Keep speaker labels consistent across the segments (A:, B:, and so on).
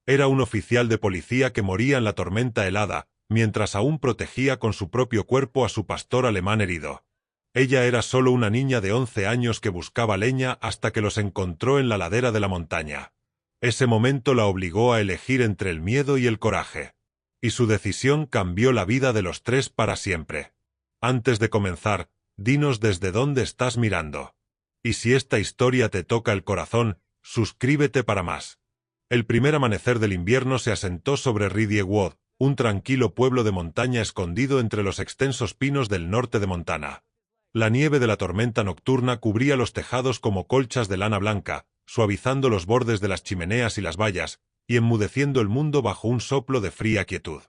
A: Era un oficial de policía que moría en la tormenta helada, mientras aún protegía con su propio cuerpo a su pastor alemán herido. Ella era solo una niña de 11 años que buscaba leña hasta que los encontró en la ladera de la montaña. Ese momento la obligó a elegir entre el miedo y el coraje. Y su decisión cambió la vida de los tres para siempre. Antes de comenzar, dinos desde dónde estás mirando. Y si esta historia te toca el corazón, suscríbete para más. El primer amanecer del invierno se asentó sobre Ridley Wood, un tranquilo pueblo de montaña escondido entre los extensos pinos del norte de Montana. La nieve de la tormenta nocturna cubría los tejados como colchas de lana blanca, suavizando los bordes de las chimeneas y las vallas, y enmudeciendo el mundo bajo un soplo de fría quietud.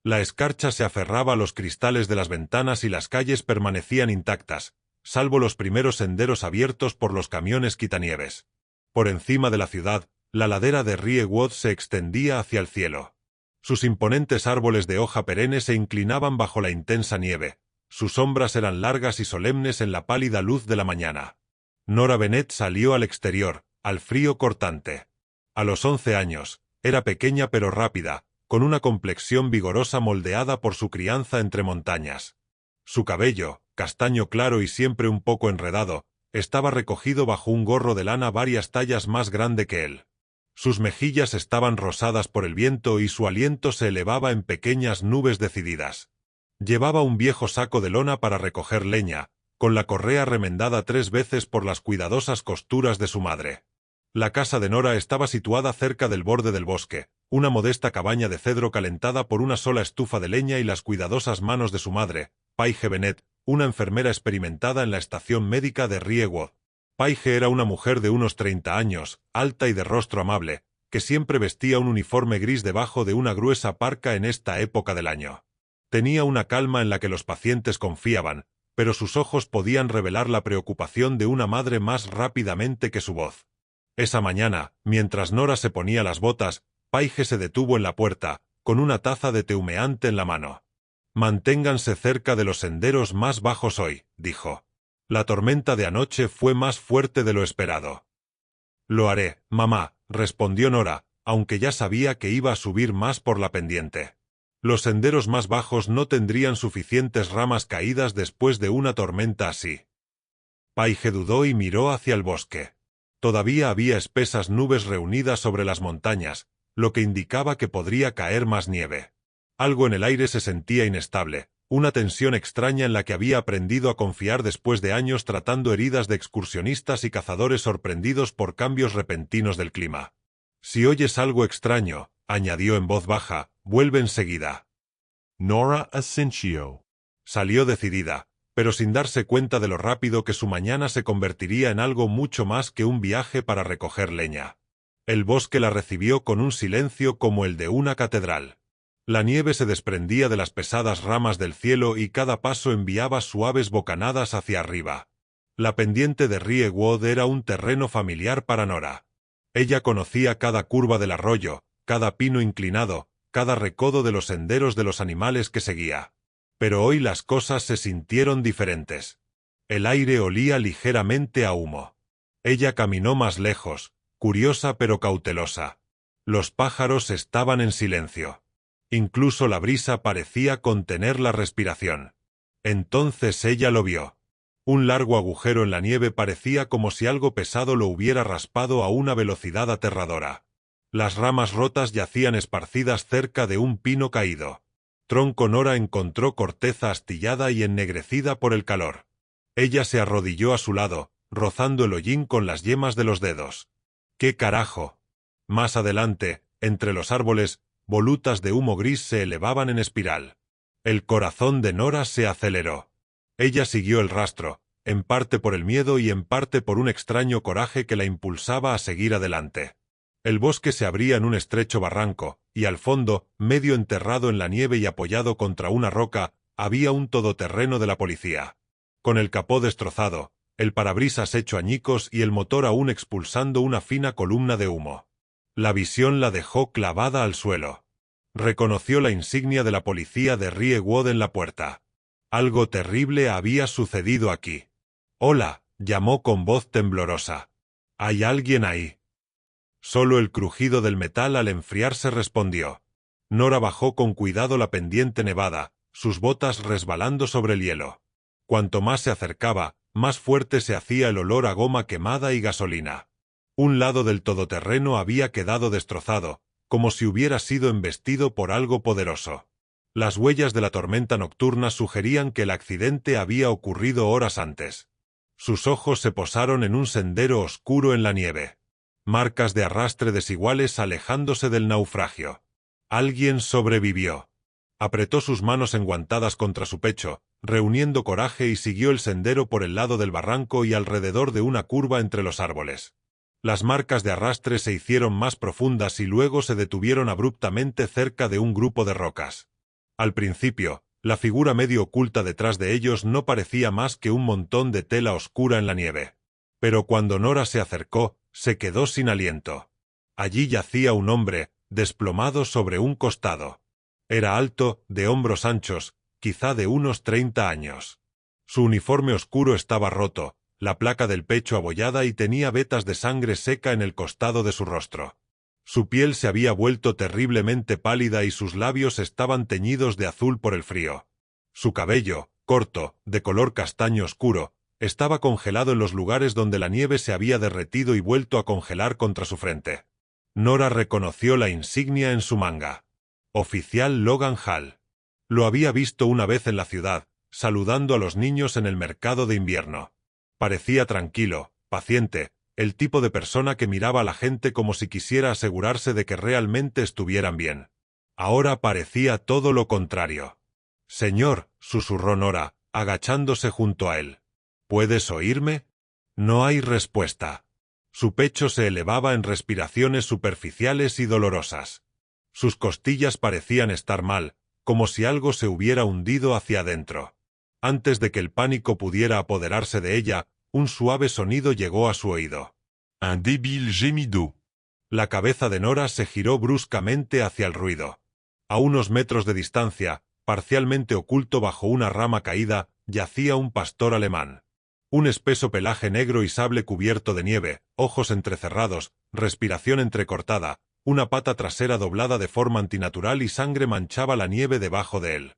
A: La escarcha se aferraba a los cristales de las ventanas y las calles permanecían intactas, salvo los primeros senderos abiertos por los camiones quitanieves. Por encima de la ciudad, la ladera de Ridley Wood se extendía hacia el cielo. Sus imponentes árboles de hoja perenne se inclinaban bajo la intensa nieve. Sus sombras eran largas y solemnes en la pálida luz de la mañana. Nora Bennett salió al exterior, al frío cortante. A los 11 años, era pequeña pero rápida, con una complexión vigorosa moldeada por su crianza entre montañas. Su cabello, castaño claro y siempre un poco enredado, estaba recogido bajo un gorro de lana varias tallas más grande que él. Sus mejillas estaban rosadas por el viento y su aliento se elevaba en pequeñas nubes decididas. Llevaba un viejo saco de lona para recoger leña, con la correa remendada 3 veces por las cuidadosas costuras de su madre. La casa de Nora estaba situada cerca del borde del bosque, una modesta cabaña de cedro calentada por una sola estufa de leña y las cuidadosas manos de su madre, Paige Bennett, una enfermera experimentada en la estación médica de Ridley Wood. Paige era una mujer de unos 30 años, alta y de rostro amable, que siempre vestía un uniforme gris debajo de una gruesa parca en esta época del año. Tenía una calma en la que los pacientes confiaban, pero sus ojos podían revelar la preocupación de una madre más rápidamente que su voz. Esa mañana, mientras Nora se ponía las botas, Paige se detuvo en la puerta, con una taza de té humeante en la mano. «Manténganse cerca de los senderos más bajos hoy», dijo. «La tormenta de anoche fue más fuerte de lo esperado». «Lo haré, mamá», respondió Nora, aunque ya sabía que iba a subir más por la pendiente. Los senderos más bajos no tendrían suficientes ramas caídas después de una tormenta así. Paige dudó y miró hacia el bosque. Todavía había espesas nubes reunidas sobre las montañas, lo que indicaba que podría caer más nieve. Algo en el aire se sentía inestable, una tensión extraña en la que había aprendido a confiar después de años tratando heridas de excursionistas y cazadores sorprendidos por cambios repentinos del clima. «Si oyes algo extraño», añadió en voz baja, «vuelve enseguida».
B: Nora asintió.
A: Salió decidida, pero sin darse cuenta de lo rápido que su mañana se convertiría en algo mucho más que un viaje para recoger leña. El bosque la recibió con un silencio como el de una catedral. La nieve se desprendía de las pesadas ramas del cielo y cada paso enviaba suaves bocanadas hacia arriba. La pendiente de Ridley Wood era un terreno familiar para Nora. Ella conocía cada curva del arroyo, cada pino inclinado, cada recodo de los senderos de los animales que seguía. Pero hoy las cosas se sintieron diferentes. El aire olía ligeramente a humo. Ella caminó más lejos, curiosa pero cautelosa. Los pájaros estaban en silencio. Incluso la brisa parecía contener la respiración. Entonces ella lo vio. Un largo agujero en la nieve parecía como si algo pesado lo hubiera raspado a una velocidad aterradora. Las ramas rotas yacían esparcidas cerca de un pino caído. Tronco Nora encontró corteza astillada y ennegrecida por el calor. Ella se arrodilló a su lado, rozando el hollín con las yemas de los dedos. «¿Qué carajo?». Más adelante, entre los árboles, volutas de humo gris se elevaban en espiral. El corazón de Nora se aceleró. Ella siguió el rastro, en parte por el miedo y en parte por un extraño coraje que la impulsaba a seguir adelante. El bosque se abría en un estrecho barranco, y al fondo, medio enterrado en la nieve y apoyado contra una roca, había un todoterreno de la policía. Con el capó destrozado, el parabrisas hecho añicos y el motor aún expulsando una fina columna de humo. La visión la dejó clavada al suelo. Reconoció la insignia de la policía de Ridley Wood en la puerta. Algo terrible había sucedido aquí. «Hola», llamó con voz temblorosa. «¿Hay alguien ahí?». Solo el crujido del metal al enfriarse respondió. Nora bajó con cuidado la pendiente nevada, sus botas resbalando sobre el hielo. Cuanto más se acercaba, más fuerte se hacía el olor a goma quemada y gasolina. Un lado del todoterreno había quedado destrozado, como si hubiera sido embestido por algo poderoso. Las huellas de la tormenta nocturna sugerían que el accidente había ocurrido horas antes. Sus ojos se posaron en un sendero oscuro en la nieve. Marcas de arrastre desiguales alejándose del naufragio. Alguien sobrevivió. Apretó sus manos enguantadas contra su pecho, reuniendo coraje y siguió el sendero por el lado del barranco y alrededor de una curva entre los árboles. Las marcas de arrastre se hicieron más profundas y luego se detuvieron abruptamente cerca de un grupo de rocas. Al principio, la figura medio oculta detrás de ellos no parecía más que un montón de tela oscura en la nieve. Pero cuando Nora se acercó, se quedó sin aliento. Allí yacía un hombre, desplomado sobre un costado. Era alto, de hombros anchos, quizá de unos 30 años. Su uniforme oscuro estaba roto, la placa del pecho abollada y tenía vetas de sangre seca en el costado de su rostro. Su piel se había vuelto terriblemente pálida y sus labios estaban teñidos de azul por el frío. Su cabello, corto, de color castaño oscuro, estaba congelado en los lugares donde la nieve se había derretido y vuelto a congelar contra su frente. Nora reconoció la insignia en su manga. Oficial Logan Hall. Lo había visto una vez en la ciudad, saludando a los niños en el mercado de invierno. Parecía tranquilo, paciente, el tipo de persona que miraba a la gente como si quisiera asegurarse de que realmente estuvieran bien. Ahora parecía todo lo contrario. «Señor», susurró Nora, agachándose junto a él. «¿Puedes oírme?» No hay respuesta. Su pecho se elevaba en respiraciones superficiales y dolorosas. Sus costillas parecían estar mal, como si algo se hubiera hundido hacia adentro. Antes de que el pánico pudiera apoderarse de ella, un suave sonido llegó a su oído.
B: Un débil gemido.
A: La cabeza de Nora se giró bruscamente hacia el ruido. A unos metros de distancia, parcialmente oculto bajo una rama caída, yacía un pastor alemán. Un espeso pelaje negro y sable cubierto de nieve, ojos entrecerrados, respiración entrecortada, una pata trasera doblada de forma antinatural y sangre manchaba la nieve debajo de él.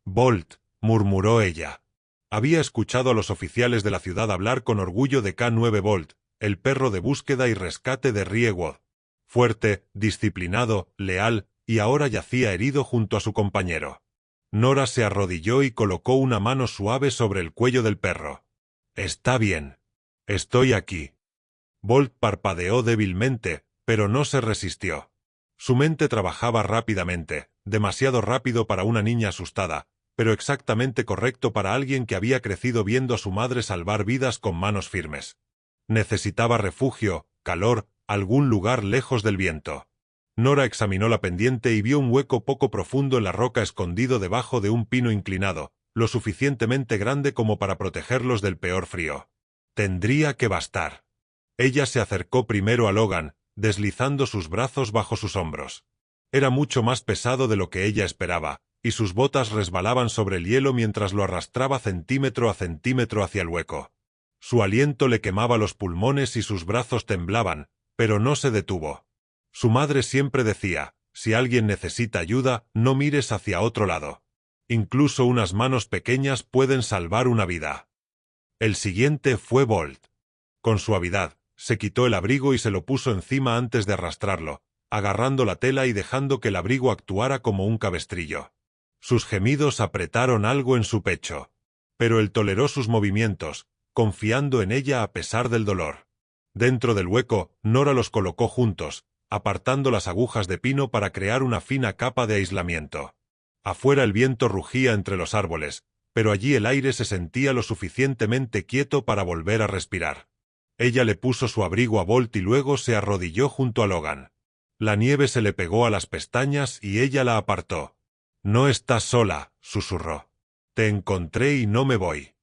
A: «Bolt», murmuró ella. Había escuchado a los oficiales de la ciudad hablar con orgullo de K9 Bolt, el perro de búsqueda y rescate de Riewood. Fuerte, disciplinado, leal, y ahora yacía herido junto a su compañero. Nora se arrodilló y colocó una mano suave sobre el cuello del perro. «Está bien. Estoy aquí». Bolt parpadeó débilmente, pero no se resistió. Su mente trabajaba rápidamente, demasiado rápido para una niña asustada, pero exactamente correcto para alguien que había crecido viendo a su madre salvar vidas con manos firmes. Necesitaba refugio, calor, algún lugar lejos del viento. Nora examinó la pendiente y vio un hueco poco profundo en la roca escondido debajo de un pino inclinado, lo suficientemente grande como para protegerlos del peor frío. Tendría que bastar. Ella se acercó primero a Logan, deslizando sus brazos bajo sus hombros. Era mucho más pesado de lo que ella esperaba, y sus botas resbalaban sobre el hielo mientras lo arrastraba centímetro a centímetro hacia el hueco. Su aliento le quemaba los pulmones y sus brazos temblaban, pero no se detuvo. Su madre siempre decía, si alguien necesita ayuda, no mires hacia otro lado. Incluso unas manos pequeñas pueden salvar una vida. El siguiente fue Bolt. Con suavidad, se quitó el abrigo y se lo puso encima antes de arrastrarlo, agarrando la tela y dejando que el abrigo actuara como un cabestrillo. Sus gemidos apretaron algo en su pecho. Pero él toleró sus movimientos, confiando en ella a pesar del dolor. Dentro del hueco, Nora los colocó juntos, apartando las agujas de pino para crear una fina capa de aislamiento. Afuera el viento rugía entre los árboles, pero allí el aire se sentía lo suficientemente quieto para volver a respirar. Ella le puso su abrigo a Bolt y luego se arrodilló junto a Logan. La nieve se le pegó a las pestañas y ella la apartó. «No estás sola», susurró. «Te encontré y no me voy».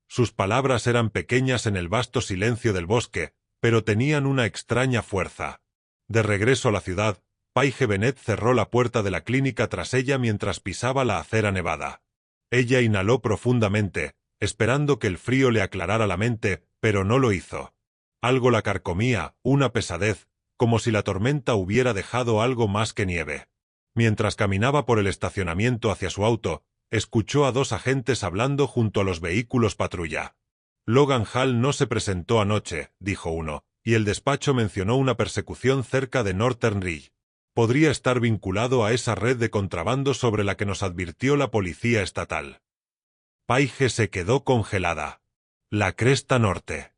A: Sus palabras eran pequeñas en el vasto silencio del bosque, pero tenían una extraña fuerza. De regreso a la ciudad, Paige Bennett cerró la puerta de la clínica tras ella mientras pisaba la acera nevada. Ella inhaló profundamente, esperando que el frío le aclarara la mente, pero no lo hizo. Algo la carcomía, una pesadez, como si la tormenta hubiera dejado algo más que nieve. Mientras caminaba por el estacionamiento hacia su auto, escuchó a dos agentes hablando junto a los vehículos patrulla. Logan Hall no se presentó anoche, dijo uno, y el despacho mencionó una persecución cerca de Northern Ridge. Podría estar vinculado a esa red de contrabando sobre la que nos advirtió la policía estatal. Paige se quedó congelada. La cresta norte.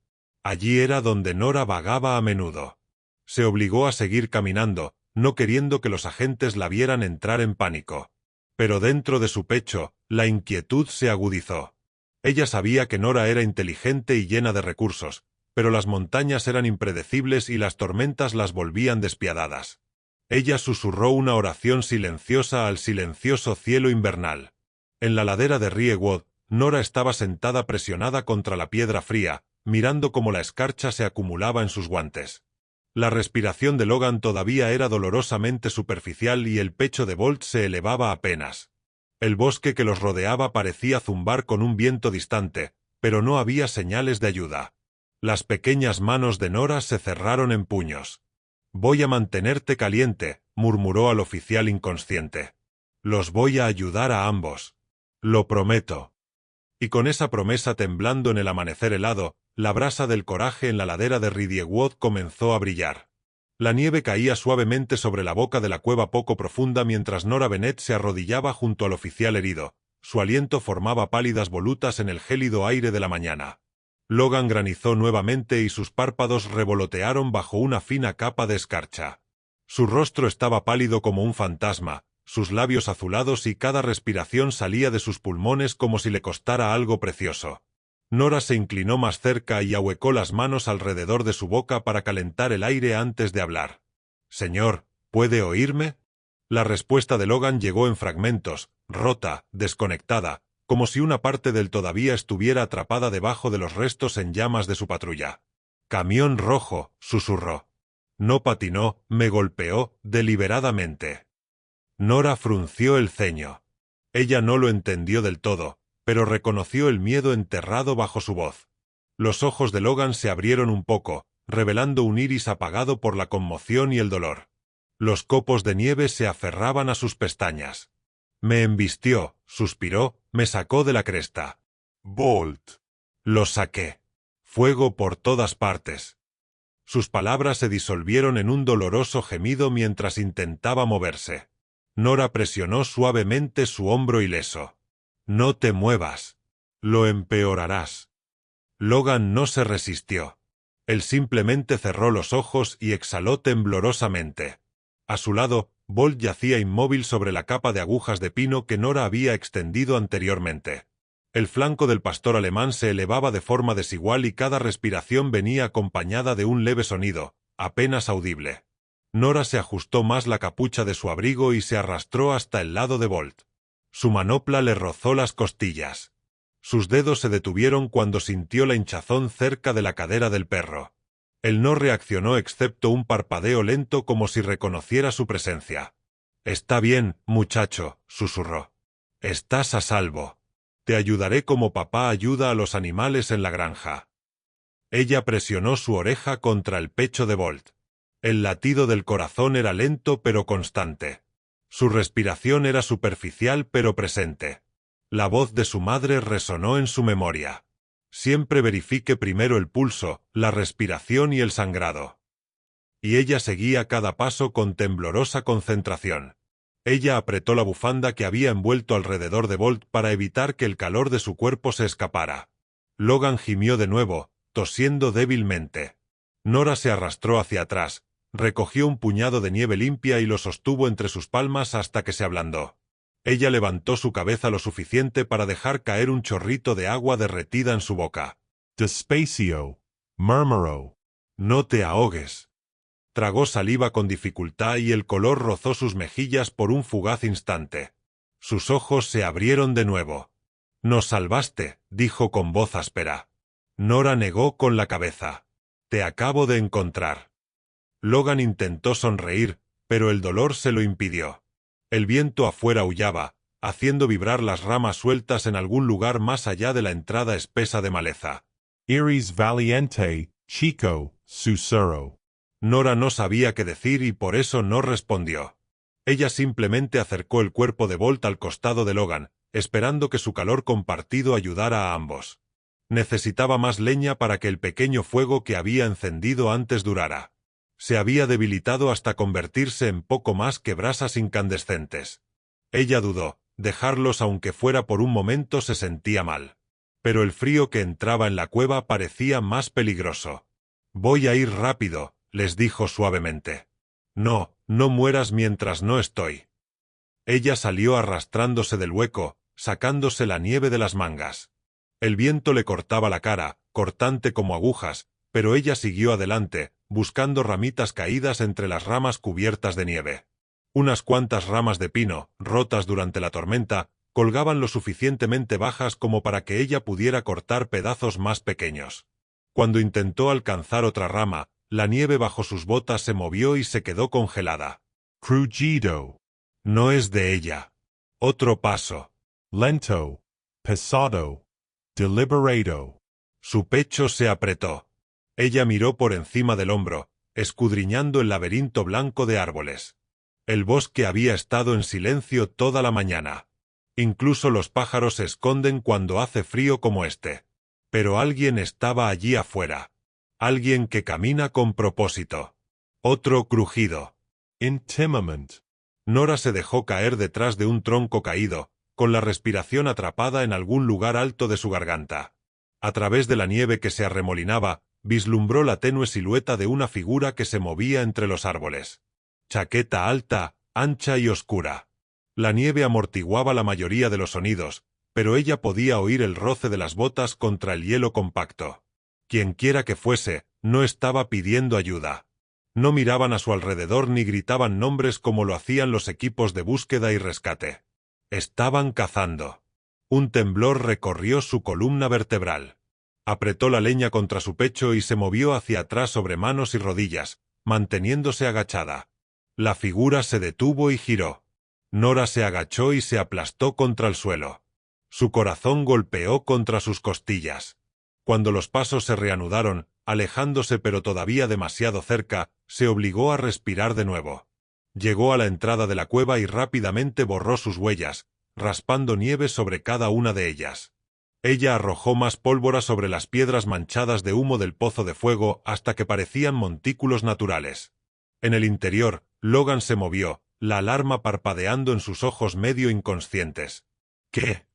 A: Allí era donde Nora vagaba a menudo. Se obligó a seguir caminando, no queriendo que los agentes la vieran entrar en pánico. Pero dentro de su pecho, la inquietud se agudizó. Ella sabía que Nora era inteligente y llena de recursos, pero las montañas eran impredecibles y las tormentas las volvían despiadadas. Ella susurró una oración silenciosa al silencioso cielo invernal. En la ladera de Riewood, Nora estaba sentada presionada contra la piedra fría, mirando cómo la escarcha se acumulaba en sus guantes. La respiración de Logan todavía era dolorosamente superficial y el pecho de Bolt se elevaba apenas. El bosque que los rodeaba parecía zumbar con un viento distante, pero no había señales de ayuda. Las pequeñas manos de Nora se cerraron en puños. «Voy a mantenerte caliente», murmuró al oficial inconsciente. «Los voy a ayudar a ambos. Lo prometo». Y con esa promesa temblando en el amanecer helado, la brasa del coraje en la ladera de Ridgewood comenzó a brillar. La nieve caía suavemente sobre la boca de la cueva poco profunda mientras Nora Bennett se arrodillaba junto al oficial herido. Su aliento formaba pálidas volutas en el gélido aire de la mañana. Logan granizó nuevamente y sus párpados revolotearon bajo una fina capa de escarcha. Su rostro estaba pálido como un fantasma, sus labios azulados y cada respiración salía de sus pulmones como si le costara algo precioso. Nora se inclinó más cerca y ahuecó las manos alrededor de su boca para calentar el aire antes de hablar. «Señor, ¿puede oírme?» La respuesta de Logan llegó en fragmentos, rota, desconectada, como si una parte del todavía estuviera atrapada debajo de los restos en llamas de su patrulla. «Camión rojo», susurró. No patinó, me golpeó deliberadamente. Nora frunció el ceño. Ella no lo entendió del todo, pero reconoció el miedo enterrado bajo su voz. Los ojos de Logan se abrieron un poco, revelando un iris apagado por la conmoción y el dolor. Los copos de nieve se aferraban a sus pestañas. «Me embistió», suspiró, «me sacó de la cresta».
B: Bolt.
A: «Lo saqué. Fuego por todas partes». Sus palabras se disolvieron en un doloroso gemido mientras intentaba moverse. Nora presionó suavemente su hombro ileso. «No te muevas. Lo empeorarás». Logan no se resistió. Él simplemente cerró los ojos y exhaló temblorosamente. A su lado, Bolt yacía inmóvil sobre la capa de agujas de pino que Nora había extendido anteriormente. El flanco del pastor alemán se elevaba de forma desigual y cada respiración venía acompañada de un leve sonido, apenas audible. Nora se ajustó más la capucha de su abrigo y se arrastró hasta el lado de Bolt. Su manopla le rozó las costillas. Sus dedos se detuvieron cuando sintió la hinchazón cerca de la cadera del perro. Él no reaccionó excepto un parpadeo lento como si reconociera su presencia. «Está bien, muchacho», susurró. «Estás a salvo. Te ayudaré como papá ayuda a los animales en la granja». Ella presionó su oreja contra el pecho de Bolt. El latido del corazón era lento pero constante. Su respiración era superficial pero presente. La voz de su madre resonó en su memoria. «Siempre verifique primero el pulso, la respiración y el sangrado». Y ella seguía cada paso con temblorosa concentración. Ella apretó la bufanda que había envuelto alrededor de Bolt para evitar que el calor de su cuerpo se escapara. Logan gimió de nuevo, tosiendo débilmente. Nora se arrastró hacia atrás, recogió un puñado de nieve limpia y lo sostuvo entre sus palmas hasta que se ablandó. Ella levantó su cabeza lo suficiente para dejar caer un chorrito de agua derretida en su boca.
B: Despacio. Murmuró.
A: «No te ahogues». Tragó saliva con dificultad y el color rozó sus mejillas por un fugaz instante. Sus ojos se abrieron de nuevo. «Nos salvaste», dijo con voz áspera. Nora negó con la cabeza. «Te acabo de encontrar». Logan intentó sonreír, pero el dolor se lo impidió. El viento afuera aullaba, haciendo vibrar las ramas sueltas en algún lugar más allá de la entrada espesa de maleza.
B: Eres valiente, chico, susurró.
A: Nora no sabía qué decir y por eso no respondió. Ella simplemente acercó el cuerpo de Bolt al costado de Logan, esperando que su calor compartido ayudara a ambos. Necesitaba más leña para que el pequeño fuego que había encendido antes durara. Se había debilitado hasta convertirse en poco más que brasas incandescentes. Ella dudó, dejarlos aunque fuera por un momento se sentía mal. Pero el frío que entraba en la cueva parecía más peligroso. «Voy a ir rápido», les dijo suavemente. «No, no mueras mientras no estoy». Ella salió arrastrándose del hueco, sacándose la nieve de las mangas. El viento le cortaba la cara, cortante como agujas, pero ella siguió adelante, buscando ramitas caídas entre las ramas cubiertas de nieve. Unas cuantas ramas de pino, rotas durante la tormenta, colgaban lo suficientemente bajas como para que ella pudiera cortar pedazos más pequeños. Cuando intentó alcanzar otra rama, la nieve bajo sus botas se movió y se quedó congelada.
B: Crujido.
A: No es de ella. Otro paso.
B: Lento. Pesado. Deliberado.
A: Su pecho se apretó. Ella miró por encima del hombro, escudriñando el laberinto blanco de árboles. El bosque había estado en silencio toda la mañana. Incluso los pájaros se esconden cuando hace frío como este. Pero alguien estaba allí afuera. Alguien que camina con propósito. Otro crujido.
B: Intimament.
A: Nora se dejó caer detrás de un tronco caído, con la respiración atrapada en algún lugar alto de su garganta. A través de la nieve que se arremolinaba, vislumbró la tenue silueta de una figura que se movía entre los árboles. Chaqueta alta, ancha y oscura. La nieve amortiguaba la mayoría de los sonidos, pero ella podía oír el roce de las botas contra el hielo compacto. Quienquiera que fuese, no estaba pidiendo ayuda. No miraban a su alrededor ni gritaban nombres como lo hacían los equipos de búsqueda y rescate. Estaban cazando. Un temblor recorrió su columna vertebral. Apretó la leña contra su pecho y se movió hacia atrás sobre manos y rodillas, manteniéndose agachada. La figura se detuvo y giró. Nora se agachó y se aplastó contra el suelo. Su corazón golpeó contra sus costillas. Cuando los pasos se reanudaron, alejándose pero todavía demasiado cerca, se obligó a respirar de nuevo. Llegó a la entrada de la cueva y rápidamente borró sus huellas, raspando nieve sobre cada una de ellas. Ella arrojó más pólvora sobre las piedras manchadas de humo del pozo de fuego hasta que parecían montículos naturales. En el interior, Logan se movió, la alarma parpadeando en sus ojos medio inconscientes. ¿Qué?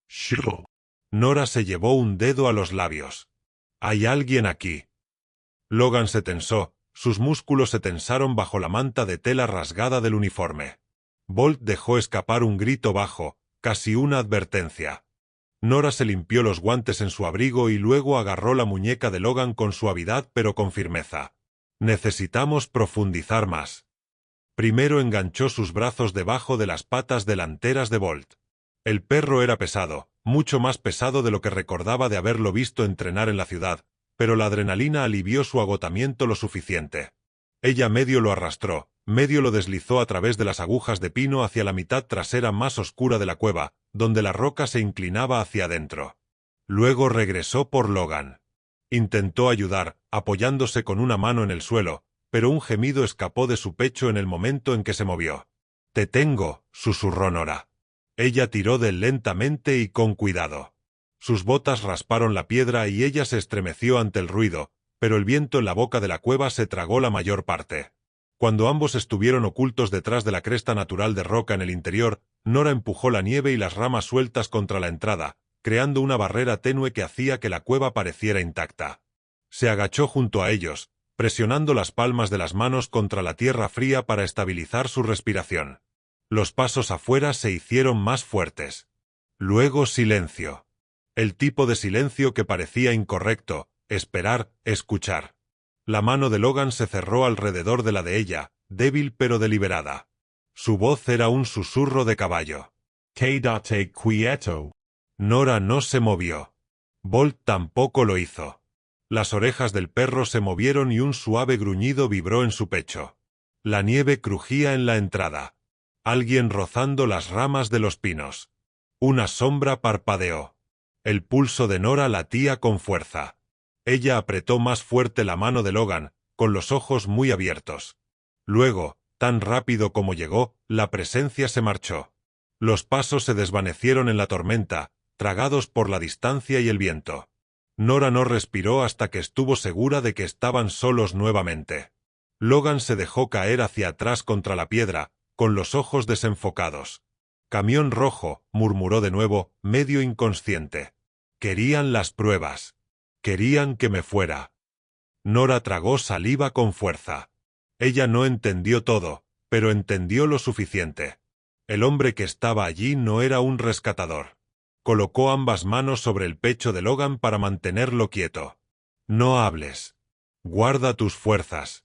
B: Shoo.
A: Nora se llevó un dedo a los labios. «Hay alguien aquí». Logan se tensó, sus músculos se tensaron bajo la manta de tela rasgada del uniforme. Bolt dejó escapar un grito bajo, casi una advertencia. Nora se limpió los guantes en su abrigo y luego agarró la muñeca de Logan con suavidad pero con firmeza. «Necesitamos profundizar más». Primero enganchó sus brazos debajo de las patas delanteras de Bolt. El perro era pesado, mucho más pesado de lo que recordaba de haberlo visto entrenar en la ciudad, pero la adrenalina alivió su agotamiento lo suficiente. Ella medio lo arrastró, medio lo deslizó a través de las agujas de pino hacia la mitad trasera más oscura de la cueva, donde la roca se inclinaba hacia adentro. Luego regresó por Logan. Intentó ayudar, apoyándose con una mano en el suelo, pero un gemido escapó de su pecho en el momento en que se movió. «Te tengo», susurró Nora. Ella tiró de él lentamente y con cuidado. Sus botas rasparon la piedra y ella se estremeció ante el ruido, pero el viento en la boca de la cueva se tragó la mayor parte. Cuando ambos estuvieron ocultos detrás de la cresta natural de roca en el interior, Nora empujó la nieve y las ramas sueltas contra la entrada, creando una barrera tenue que hacía que la cueva pareciera intacta. Se agachó junto a ellos, presionando las palmas de las manos contra la tierra fría para estabilizar su respiración. Los pasos afuera se hicieron más fuertes. Luego silencio. El tipo de silencio que parecía incorrecto, esperar, escuchar. La mano de Logan se cerró alrededor de la de ella, débil pero deliberada. Su voz era un susurro de caballo.
B: Quédate quieto.
A: Nora no se movió. Bolt tampoco lo hizo. Las orejas del perro se movieron y un suave gruñido vibró en su pecho. La nieve crujía en la entrada. Alguien rozando las ramas de los pinos. Una sombra parpadeó. El pulso de Nora latía con fuerza. Ella apretó más fuerte la mano de Logan, con los ojos muy abiertos. Luego, tan rápido como llegó, la presencia se marchó. Los pasos se desvanecieron en la tormenta, tragados por la distancia y el viento. Nora no respiró hasta que estuvo segura de que estaban solos nuevamente. Logan se dejó caer hacia atrás contra la piedra, con los ojos desenfocados. «Camión rojo», murmuró de nuevo, medio inconsciente. «Querían las pruebas. Querían que me fuera». Nora tragó saliva con fuerza. Ella no entendió todo, pero entendió lo suficiente. El hombre que estaba allí no era un rescatador. Colocó ambas manos sobre el pecho de Logan para mantenerlo quieto. «No hables. Guarda tus fuerzas».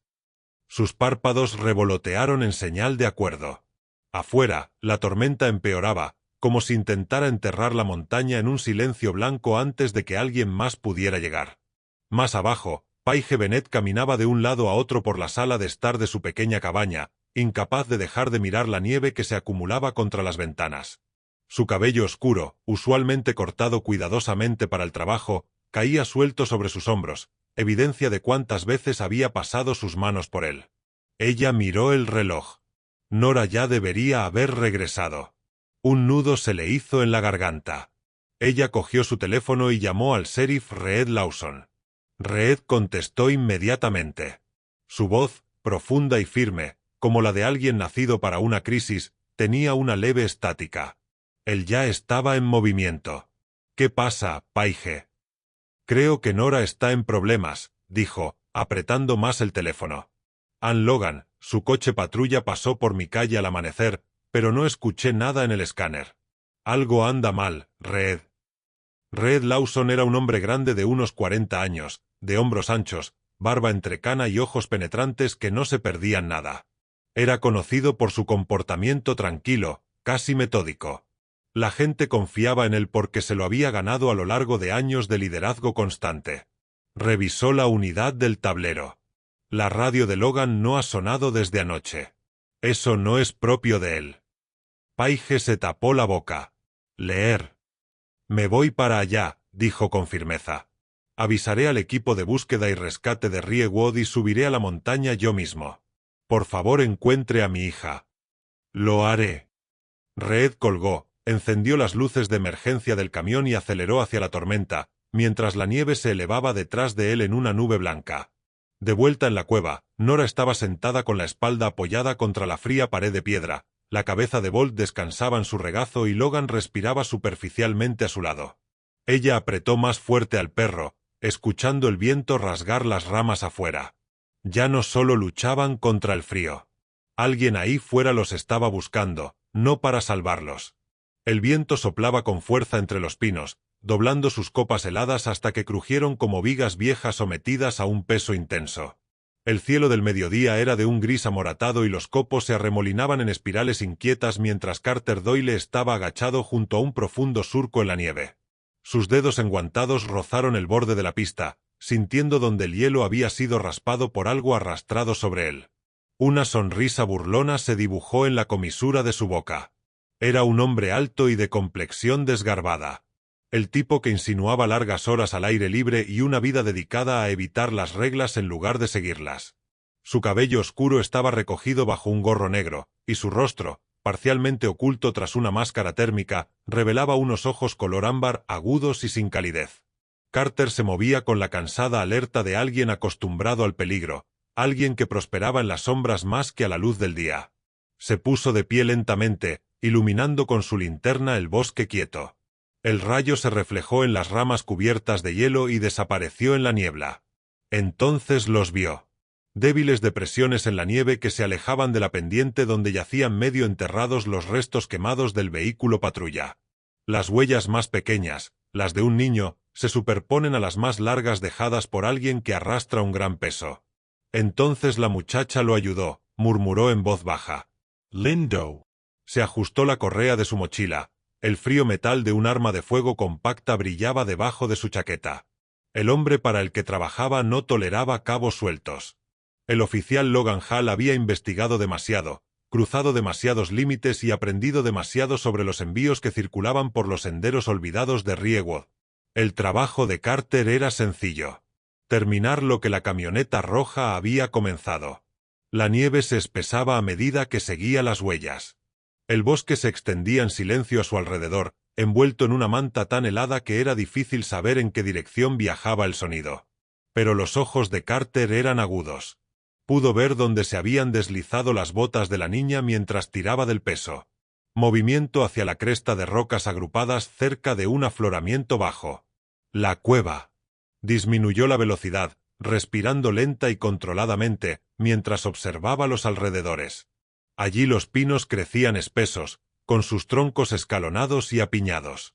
A: Sus párpados revolotearon en señal de acuerdo. Afuera, la tormenta empeoraba, como si intentara enterrar la montaña en un silencio blanco antes de que alguien más pudiera llegar. Más abajo, Paige Bennett caminaba de un lado a otro por la sala de estar de su pequeña cabaña, incapaz de dejar de mirar la nieve que se acumulaba contra las ventanas. Su cabello oscuro, usualmente cortado cuidadosamente para el trabajo, caía suelto sobre sus hombros, evidencia de cuántas veces había pasado sus manos por él. Ella miró el reloj. Nora ya debería haber regresado. Un nudo se le hizo en la garganta. Ella cogió su teléfono y llamó al sheriff Reed Lawson. Reed contestó inmediatamente. Su voz, profunda y firme, como la de alguien nacido para una crisis, tenía una leve estática. Él ya estaba en movimiento. «¿Qué pasa, Paige?» «Creo que Nora está en problemas», dijo, apretando más el teléfono. «Ann Logan, su coche patrulla pasó por mi calle al amanecer, pero no escuché nada en el escáner. Algo anda mal, Reed». Reed Lawson era un hombre grande de unos 40 años, de hombros anchos, barba entrecana y ojos penetrantes que no se perdían nada. Era conocido por su comportamiento tranquilo, casi metódico. La gente confiaba en él porque se lo había ganado a lo largo de años de liderazgo constante. Revisó la unidad del tablero. La radio de Logan no ha sonado desde anoche. Eso no es propio de él. Paige se tapó la boca. «Leer». «Me voy para allá», dijo con firmeza. «Avisaré al equipo de búsqueda y rescate de Riewood y subiré a la montaña yo mismo. Por favor, encuentre a mi hija». «Lo haré». Reed colgó, encendió las luces de emergencia del camión y aceleró hacia la tormenta, mientras la nieve se elevaba detrás de él en una nube blanca. De vuelta en la cueva, Nora estaba sentada con la espalda apoyada contra la fría pared de piedra. La cabeza de Bolt descansaba en su regazo y Logan respiraba superficialmente a su lado. Ella apretó más fuerte al perro, escuchando el viento rasgar las ramas afuera. Ya no solo luchaban contra el frío. Alguien ahí fuera los estaba buscando, no para salvarlos. El viento soplaba con fuerza entre los pinos, doblando sus copas heladas hasta que crujieron como vigas viejas sometidas a un peso intenso. El cielo del mediodía era de un gris amoratado y los copos se arremolinaban en espirales inquietas mientras Carter Doyle estaba agachado junto a un profundo surco en la nieve. Sus dedos enguantados rozaron el borde de la pista, sintiendo donde el hielo había sido raspado por algo arrastrado sobre él. Una sonrisa burlona se dibujó en la comisura de su boca. Era un hombre alto y de complexión desgarbada. El tipo que insinuaba largas horas al aire libre y una vida dedicada a evitar las reglas en lugar de seguirlas. Su cabello oscuro estaba recogido bajo un gorro negro, y su rostro, parcialmente oculto tras una máscara térmica, revelaba unos ojos color ámbar agudos y sin calidez. Carter se movía con la cansada alerta de alguien acostumbrado al peligro, alguien que prosperaba en las sombras más que a la luz del día. Se puso de pie lentamente, iluminando con su linterna el bosque quieto. El rayo se reflejó en las ramas cubiertas de hielo y desapareció en la niebla. Entonces los vio. Débiles depresiones en la nieve que se alejaban de la pendiente donde yacían medio enterrados los restos quemados del vehículo patrulla. Las huellas más pequeñas, las de un niño, se superponen a las más largas dejadas por alguien que arrastra un gran peso. Entonces la muchacha lo ayudó, murmuró en voz baja.
B: Lindo.
A: Se ajustó la correa de su mochila. El frío metal de un arma de fuego compacta brillaba debajo de su chaqueta. El hombre para el que trabajaba no toleraba cabos sueltos. El oficial Logan Hall había investigado demasiado, cruzado demasiados límites y aprendido demasiado sobre los envíos que circulaban por los senderos olvidados de Riewood. El trabajo de Carter era sencillo. terminar lo que la camioneta roja había comenzado. La nieve se espesaba a medida que seguía las huellas. El bosque se extendía en silencio a su alrededor, envuelto en una manta tan helada que era difícil saber en qué dirección viajaba el sonido. Pero los ojos de Carter eran agudos. Pudo ver dónde se habían deslizado las botas de la niña mientras tiraba del peso. Movimiento hacia la cresta de rocas agrupadas cerca de un afloramiento bajo. La cueva. Disminuyó la velocidad, respirando lenta y controladamente, mientras observaba los alrededores. Allí los pinos crecían espesos, con sus troncos escalonados y apiñados.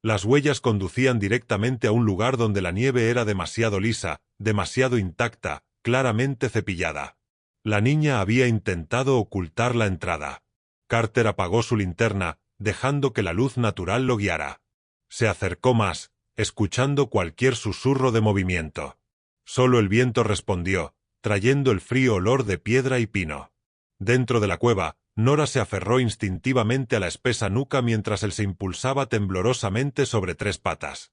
A: Las huellas conducían directamente a un lugar donde la nieve era demasiado lisa, demasiado intacta, claramente cepillada. La niña había intentado ocultar la entrada. Carter apagó su linterna, dejando que la luz natural lo guiara. Se acercó más, escuchando cualquier susurro de movimiento. Solo el viento respondió, trayendo el frío olor de piedra y pino. Dentro de la cueva, Nora se aferró instintivamente a la espesa nuca mientras él se impulsaba temblorosamente sobre 3 patas.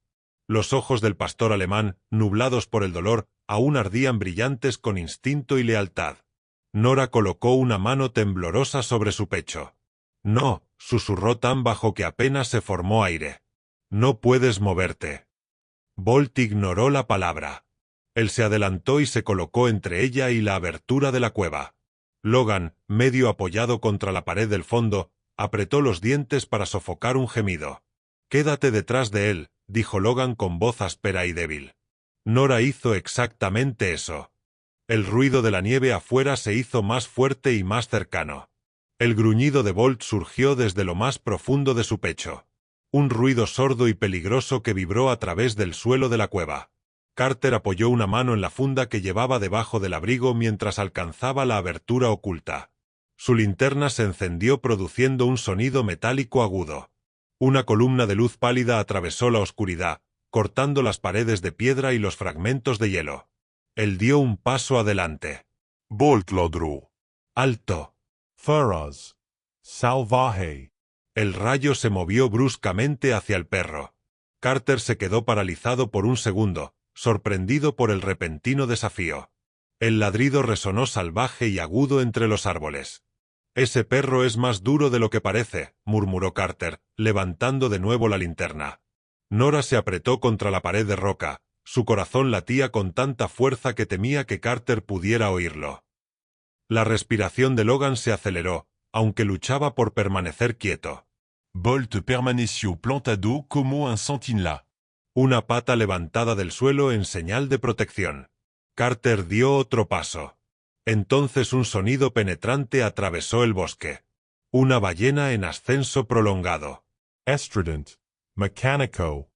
A: Los ojos del pastor alemán, nublados por el dolor, aún ardían brillantes con instinto y lealtad. Nora colocó una mano temblorosa sobre su pecho. «No», susurró tan bajo que apenas se formó aire. «No puedes moverte». Bolt ignoró la palabra. Él se adelantó y se colocó entre ella y la abertura de la cueva. Logan, medio apoyado contra la pared del fondo, apretó los dientes para sofocar un gemido. «Quédate detrás de él», dijo Logan con voz áspera y débil. Nora hizo exactamente eso. El ruido de la nieve afuera se hizo más fuerte y más cercano. El gruñido de Bolt surgió desde lo más profundo de su pecho. Un ruido sordo y peligroso que vibró a través del suelo de la cueva. Carter apoyó una mano en la funda que llevaba debajo del abrigo mientras alcanzaba la abertura oculta. Su linterna se encendió produciendo un sonido metálico agudo. Una columna de luz pálida atravesó la oscuridad, cortando las paredes de piedra y los fragmentos de hielo. Él dio un paso adelante.
B: Bolt Lodru.
A: ¡Alto!
B: Feroz. Salvaje.
A: El rayo se movió bruscamente hacia el perro. Carter se quedó paralizado por un segundo, sorprendido por el repentino desafío. El ladrido resonó salvaje y agudo entre los árboles. «Ese perro es más duro de lo que parece», murmuró Carter, levantando de nuevo la linterna. Nora se apretó contra la pared de roca, su corazón latía con tanta fuerza que temía que Carter pudiera oírlo. La respiración de Logan se aceleró, aunque luchaba por permanecer quieto.
B: Bolt permaneció plantado como un sentinela.
A: Una pata levantada del suelo en señal de protección. Carter dio otro paso. Entonces un sonido penetrante atravesó el bosque. Una ballena en ascenso prolongado.
B: Estrident. Mecánico.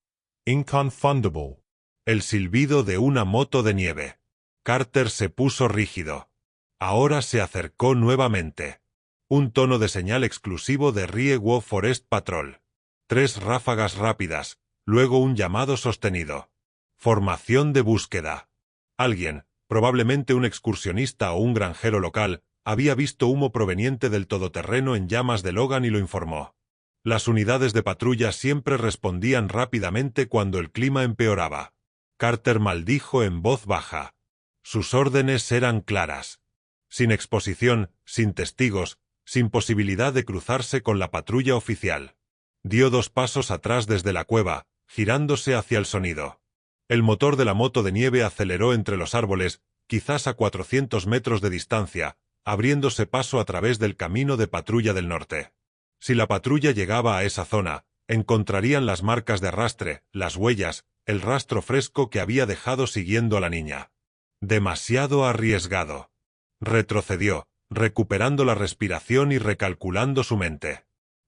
B: Inconfundible.
A: El silbido de una moto de nieve. Carter se puso rígido. Ahora se acercó nuevamente. Un tono de señal exclusivo de Riegwo Forest Patrol. 3 ráfagas rápidas, luego un llamado sostenido. Formación de búsqueda. Alguien, probablemente un excursionista o un granjero local, había visto humo proveniente del todoterreno en llamas de Logan y lo informó. Las unidades de patrulla siempre respondían rápidamente cuando el clima empeoraba. Carter maldijo en voz baja. Sus órdenes eran claras. Sin exposición, sin testigos, sin posibilidad de cruzarse con la patrulla oficial. Dio 2 pasos atrás desde la cueva, girándose hacia el sonido. El motor de la moto de nieve aceleró entre los árboles, quizás a 400 metros de distancia, abriéndose paso a través del camino de patrulla del norte. Si la patrulla llegaba a esa zona, encontrarían las marcas de arrastre, las huellas, el rastro fresco que había dejado siguiendo a la niña. Demasiado arriesgado. Retrocedió, recuperando la respiración y recalculando su mente.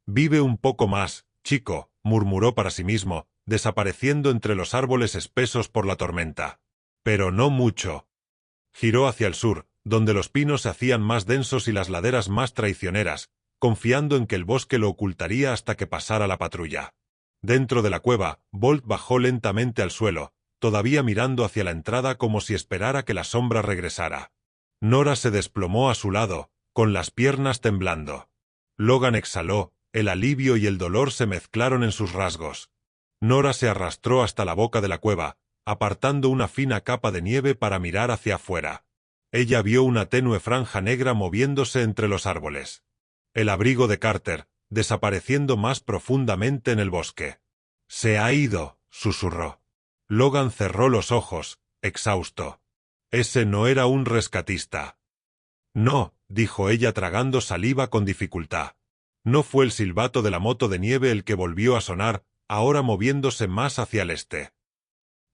A: «Vive un poco más, chico», murmuró para sí mismo, desapareciendo entre los árboles espesos por la tormenta. «Pero no mucho». Giró hacia el sur, donde los pinos se hacían más densos y las laderas más traicioneras, confiando en que el bosque lo ocultaría hasta que pasara la patrulla. Dentro de la cueva, Bolt bajó lentamente al suelo, todavía mirando hacia la entrada como si esperara que la sombra regresara. Nora se desplomó a su lado, con las piernas temblando. Logan exhaló, el alivio y el dolor se mezclaron en sus rasgos. Nora se arrastró hasta la boca de la cueva, apartando una fina capa de nieve para mirar hacia afuera. Ella vio una tenue franja negra moviéndose entre los árboles. El abrigo de Carter, desapareciendo más profundamente en el bosque. «Se ha ido», susurró. Logan cerró los ojos, exhausto. Ese no era un rescatista. «No», dijo ella tragando saliva con dificultad. No fue el silbato de la moto de nieve el que volvió a sonar, ahora moviéndose más hacia el este.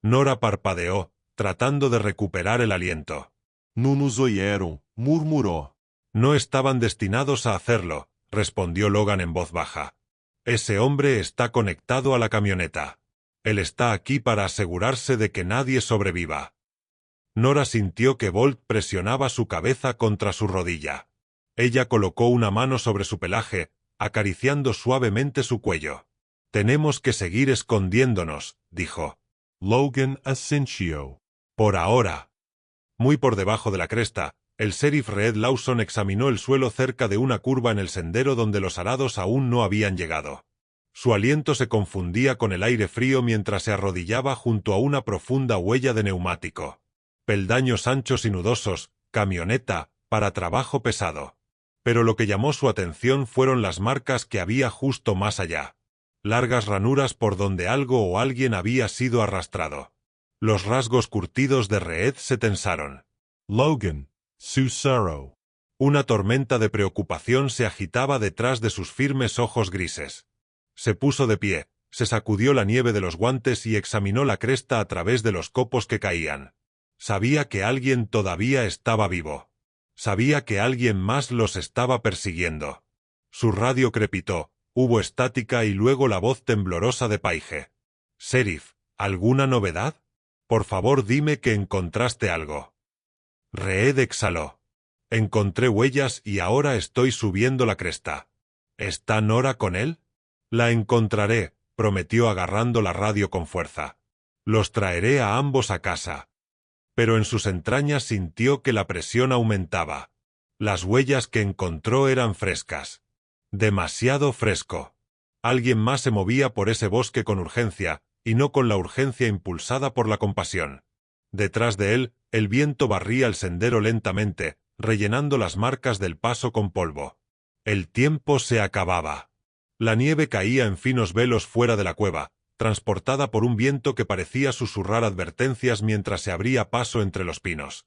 A: Nora parpadeó, tratando de recuperar el aliento.
B: Não nos oyeron, murmuró.
A: No estaban destinados a hacerlo, respondió Logan en voz baja. Ese hombre está conectado a la camioneta. Él está aquí para asegurarse de que nadie sobreviva. Nora sintió que Bolt presionaba su cabeza contra su rodilla. Ella colocó una mano sobre su pelaje, acariciando suavemente su cuello. «Tenemos que seguir escondiéndonos», dijo.
B: Logan asintió.
A: «Por ahora». Muy por debajo de la cresta, el sheriff Red Lawson examinó el suelo cerca de una curva en el sendero donde los arados aún no habían llegado. Su aliento se confundía con el aire frío mientras se arrodillaba junto a una profunda huella de neumático. Peldaños anchos y nudosos, camioneta, para trabajo pesado. Pero lo que llamó su atención fueron las marcas que había justo más allá. Largas ranuras por donde algo o alguien había sido arrastrado. Los rasgos curtidos de Reed se tensaron.
B: Logan, susurró.
A: Una tormenta de preocupación se agitaba detrás de sus firmes ojos grises. Se puso de pie, se sacudió la nieve de los guantes y examinó la cresta a través de los copos que caían. Sabía que alguien todavía estaba vivo. Sabía que alguien más los estaba persiguiendo. Su radio crepitó, hubo estática y luego la voz temblorosa de Paige. «Sheriff, ¿alguna novedad? Por favor dime que encontraste algo». Reed exhaló. «Encontré huellas y ahora estoy subiendo la cresta». «¿Está Nora con él?» «La encontraré», prometió agarrando la radio con fuerza. «Los traeré a ambos a casa». Pero en sus entrañas sintió que la presión aumentaba. Las huellas que encontró eran frescas. Demasiado fresco. Alguien más se movía por ese bosque con urgencia, y no con la urgencia impulsada por la compasión. Detrás de él, el viento barría el sendero lentamente, rellenando las marcas del paso con polvo. El tiempo se acababa. La nieve caía en finos velos fuera de la cueva, transportada por un viento que parecía susurrar advertencias mientras se abría paso entre los pinos.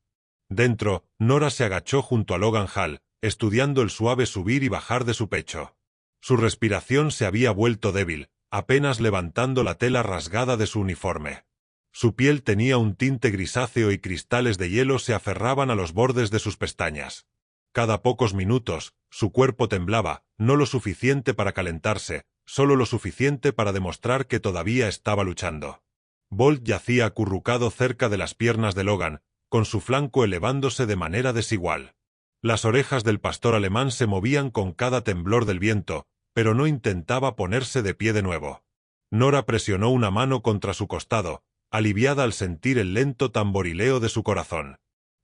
A: Dentro, Nora se agachó junto a Logan Hall, estudiando el suave subir y bajar de su pecho. Su respiración se había vuelto débil, apenas levantando la tela rasgada de su uniforme. Su piel tenía un tinte grisáceo y cristales de hielo se aferraban a los bordes de sus pestañas. Cada pocos minutos, su cuerpo temblaba, no lo suficiente para calentarse, solo lo suficiente para demostrar que todavía estaba luchando. Bolt yacía acurrucado cerca de las piernas de Logan, con su flanco elevándose de manera desigual. Las orejas del pastor alemán se movían con cada temblor del viento, pero no intentaba ponerse de pie de nuevo. Nora presionó una mano contra su costado, aliviada al sentir el lento tamborileo de su corazón.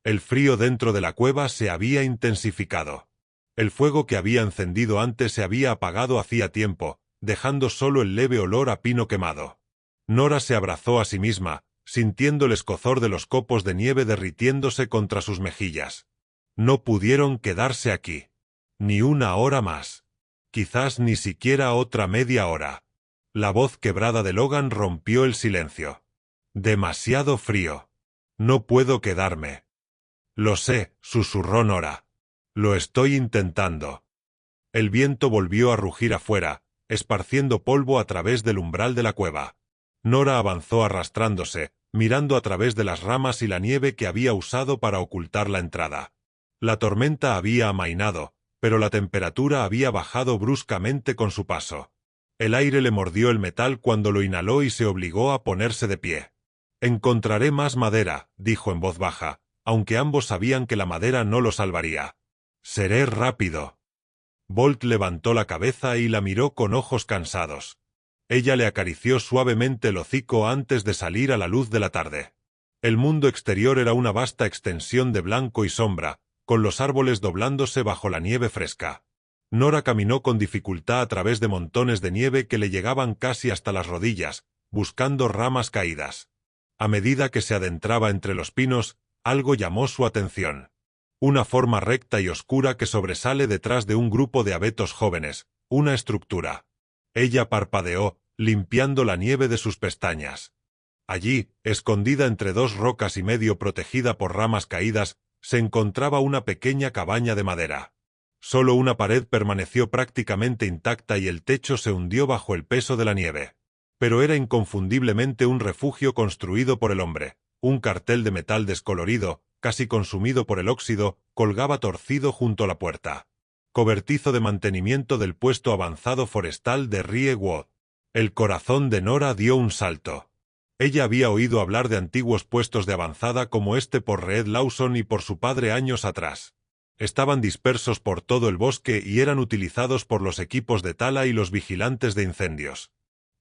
A: El frío dentro de la cueva se había intensificado. El fuego que había encendido antes se había apagado hacía tiempo, dejando solo el leve olor a pino quemado. Nora se abrazó a sí misma, sintiendo el escozor de los copos de nieve derritiéndose contra sus mejillas. No pudieron quedarse aquí. Ni una hora más. Quizás ni siquiera otra media hora. La voz quebrada de Logan rompió el silencio. «Demasiado frío. No puedo quedarme». «Lo sé», susurró Nora. «Lo estoy intentando». El viento volvió a rugir afuera, esparciendo polvo a través del umbral de la cueva. Nora avanzó arrastrándose, mirando a través de las ramas y la nieve que había usado para ocultar la entrada. La tormenta había amainado, pero la temperatura había bajado bruscamente con su paso. El aire le mordió el metal cuando lo inhaló y se obligó a ponerse de pie. «Encontraré más madera», dijo en voz baja, aunque ambos sabían que la madera no lo salvaría. «Seré rápido». Bolt levantó la cabeza y la miró con ojos cansados. Ella le acarició suavemente el hocico antes de salir a la luz de la tarde. El mundo exterior era una vasta extensión de blanco y sombra, con los árboles doblándose bajo la nieve fresca. Nora caminó con dificultad a través de montones de nieve que le llegaban casi hasta las rodillas, buscando ramas caídas. A medida que se adentraba entre los pinos, algo llamó su atención. Una forma recta y oscura que sobresale detrás de un grupo de abetos jóvenes, una estructura. Ella parpadeó, limpiando la nieve de sus pestañas. Allí, escondida entre dos rocas y medio protegida por ramas caídas, se encontraba una pequeña cabaña de madera. Solo una pared permaneció prácticamente intacta y el techo se hundió bajo el peso de la nieve. Pero era inconfundiblemente un refugio construido por el hombre. Un cartel de metal descolorido, casi consumido por el óxido, colgaba torcido junto a la puerta. Cobertizo de mantenimiento del puesto avanzado forestal de Rie Wood. El corazón de Nora dio un salto. Ella había oído hablar de antiguos puestos de avanzada como este por Reed Lawson y por su padre años atrás. Estaban dispersos por todo el bosque y eran utilizados por los equipos de tala y los vigilantes de incendios.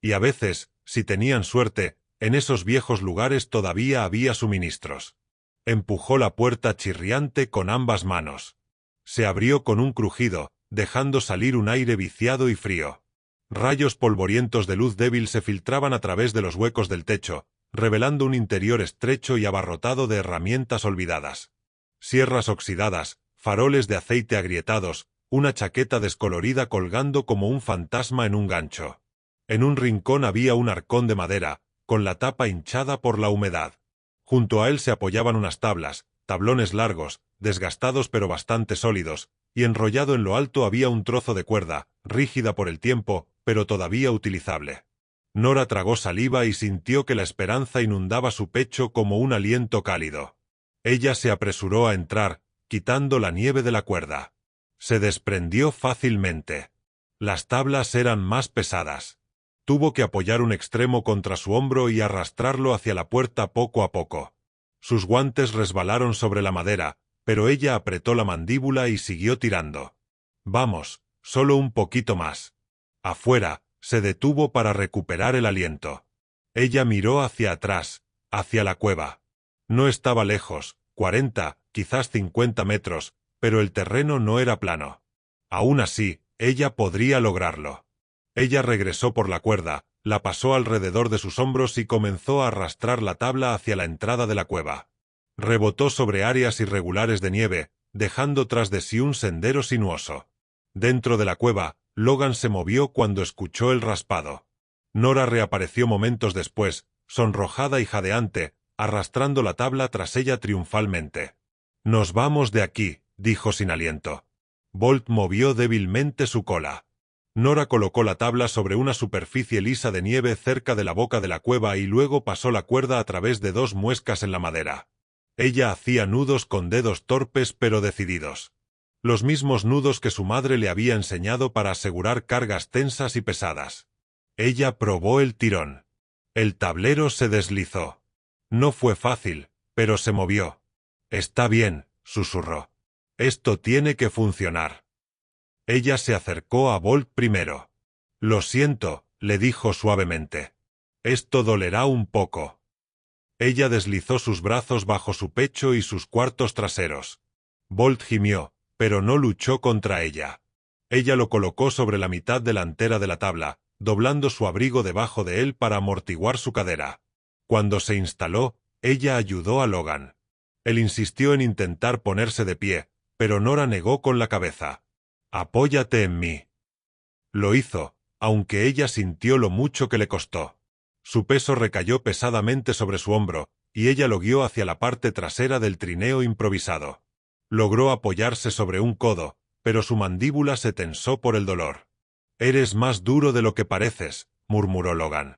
A: Y a veces, si tenían suerte, en esos viejos lugares todavía había suministros. Empujó la puerta chirriante con ambas manos. Se abrió con un crujido, dejando salir un aire viciado y frío. Rayos polvorientos de luz débil se filtraban a través de los huecos del techo, revelando un interior estrecho y abarrotado de herramientas olvidadas. Sierras oxidadas, faroles de aceite agrietados, una chaqueta descolorida colgando como un fantasma en un gancho. En un rincón había un arcón de madera, con la tapa hinchada por la humedad. Junto a él se apoyaban unas tablas, tablones largos, desgastados pero bastante sólidos, y enrollado en lo alto había un trozo de cuerda, rígida por el tiempo, pero todavía utilizable. Nora tragó saliva y sintió que la esperanza inundaba su pecho como un aliento cálido. Ella se apresuró a entrar, quitando la nieve de la cuerda. Se desprendió fácilmente. Las tablas eran más pesadas. Tuvo que apoyar un extremo contra su hombro y arrastrarlo hacia la puerta poco a poco. Sus guantes resbalaron sobre la madera, pero ella apretó la mandíbula y siguió tirando. Vamos, solo un poquito más. Afuera, se detuvo para recuperar el aliento. Ella miró hacia atrás, hacia la cueva. No estaba lejos, 40, quizás 50 metros, pero el terreno no era plano. Aún así, ella podría lograrlo. Ella regresó por la cuerda, la pasó alrededor de sus hombros y comenzó a arrastrar la tabla hacia la entrada de la cueva. Rebotó sobre áreas irregulares de nieve, dejando tras de sí un sendero sinuoso. Dentro de la cueva, Logan se movió cuando escuchó el raspado. Nora reapareció momentos después, sonrojada y jadeante, arrastrando la tabla tras ella triunfalmente. «Nos vamos de aquí», dijo sin aliento. Bolt movió débilmente su cola. Nora colocó la tabla sobre una superficie lisa de nieve cerca de la boca de la cueva y luego pasó la cuerda a través de dos muescas en la madera. Ella hacía nudos con dedos torpes pero decididos. Los mismos nudos que su madre le había enseñado para asegurar cargas tensas y pesadas. Ella probó el tirón. El tablero se deslizó. No fue fácil, pero se movió. «Está bien», susurró. «Esto tiene que funcionar». Ella se acercó a Bolt primero. «Lo siento», le dijo suavemente. «Esto dolerá un poco». Ella deslizó sus brazos bajo su pecho y sus cuartos traseros. Bolt gimió, pero no luchó contra ella. Ella lo colocó sobre la mitad delantera de la tabla, doblando su abrigo debajo de él para amortiguar su cadera. Cuando se instaló, ella ayudó a Logan. Él insistió en intentar ponerse de pie, pero Nora negó con la cabeza. «Apóyate en mí». Lo hizo, aunque ella sintió lo mucho que le costó. Su peso recayó pesadamente sobre su hombro, y ella lo guió hacia la parte trasera del trineo improvisado. Logró apoyarse sobre un codo, pero su mandíbula se tensó por el dolor. «Eres más duro de lo que pareces», murmuró Logan.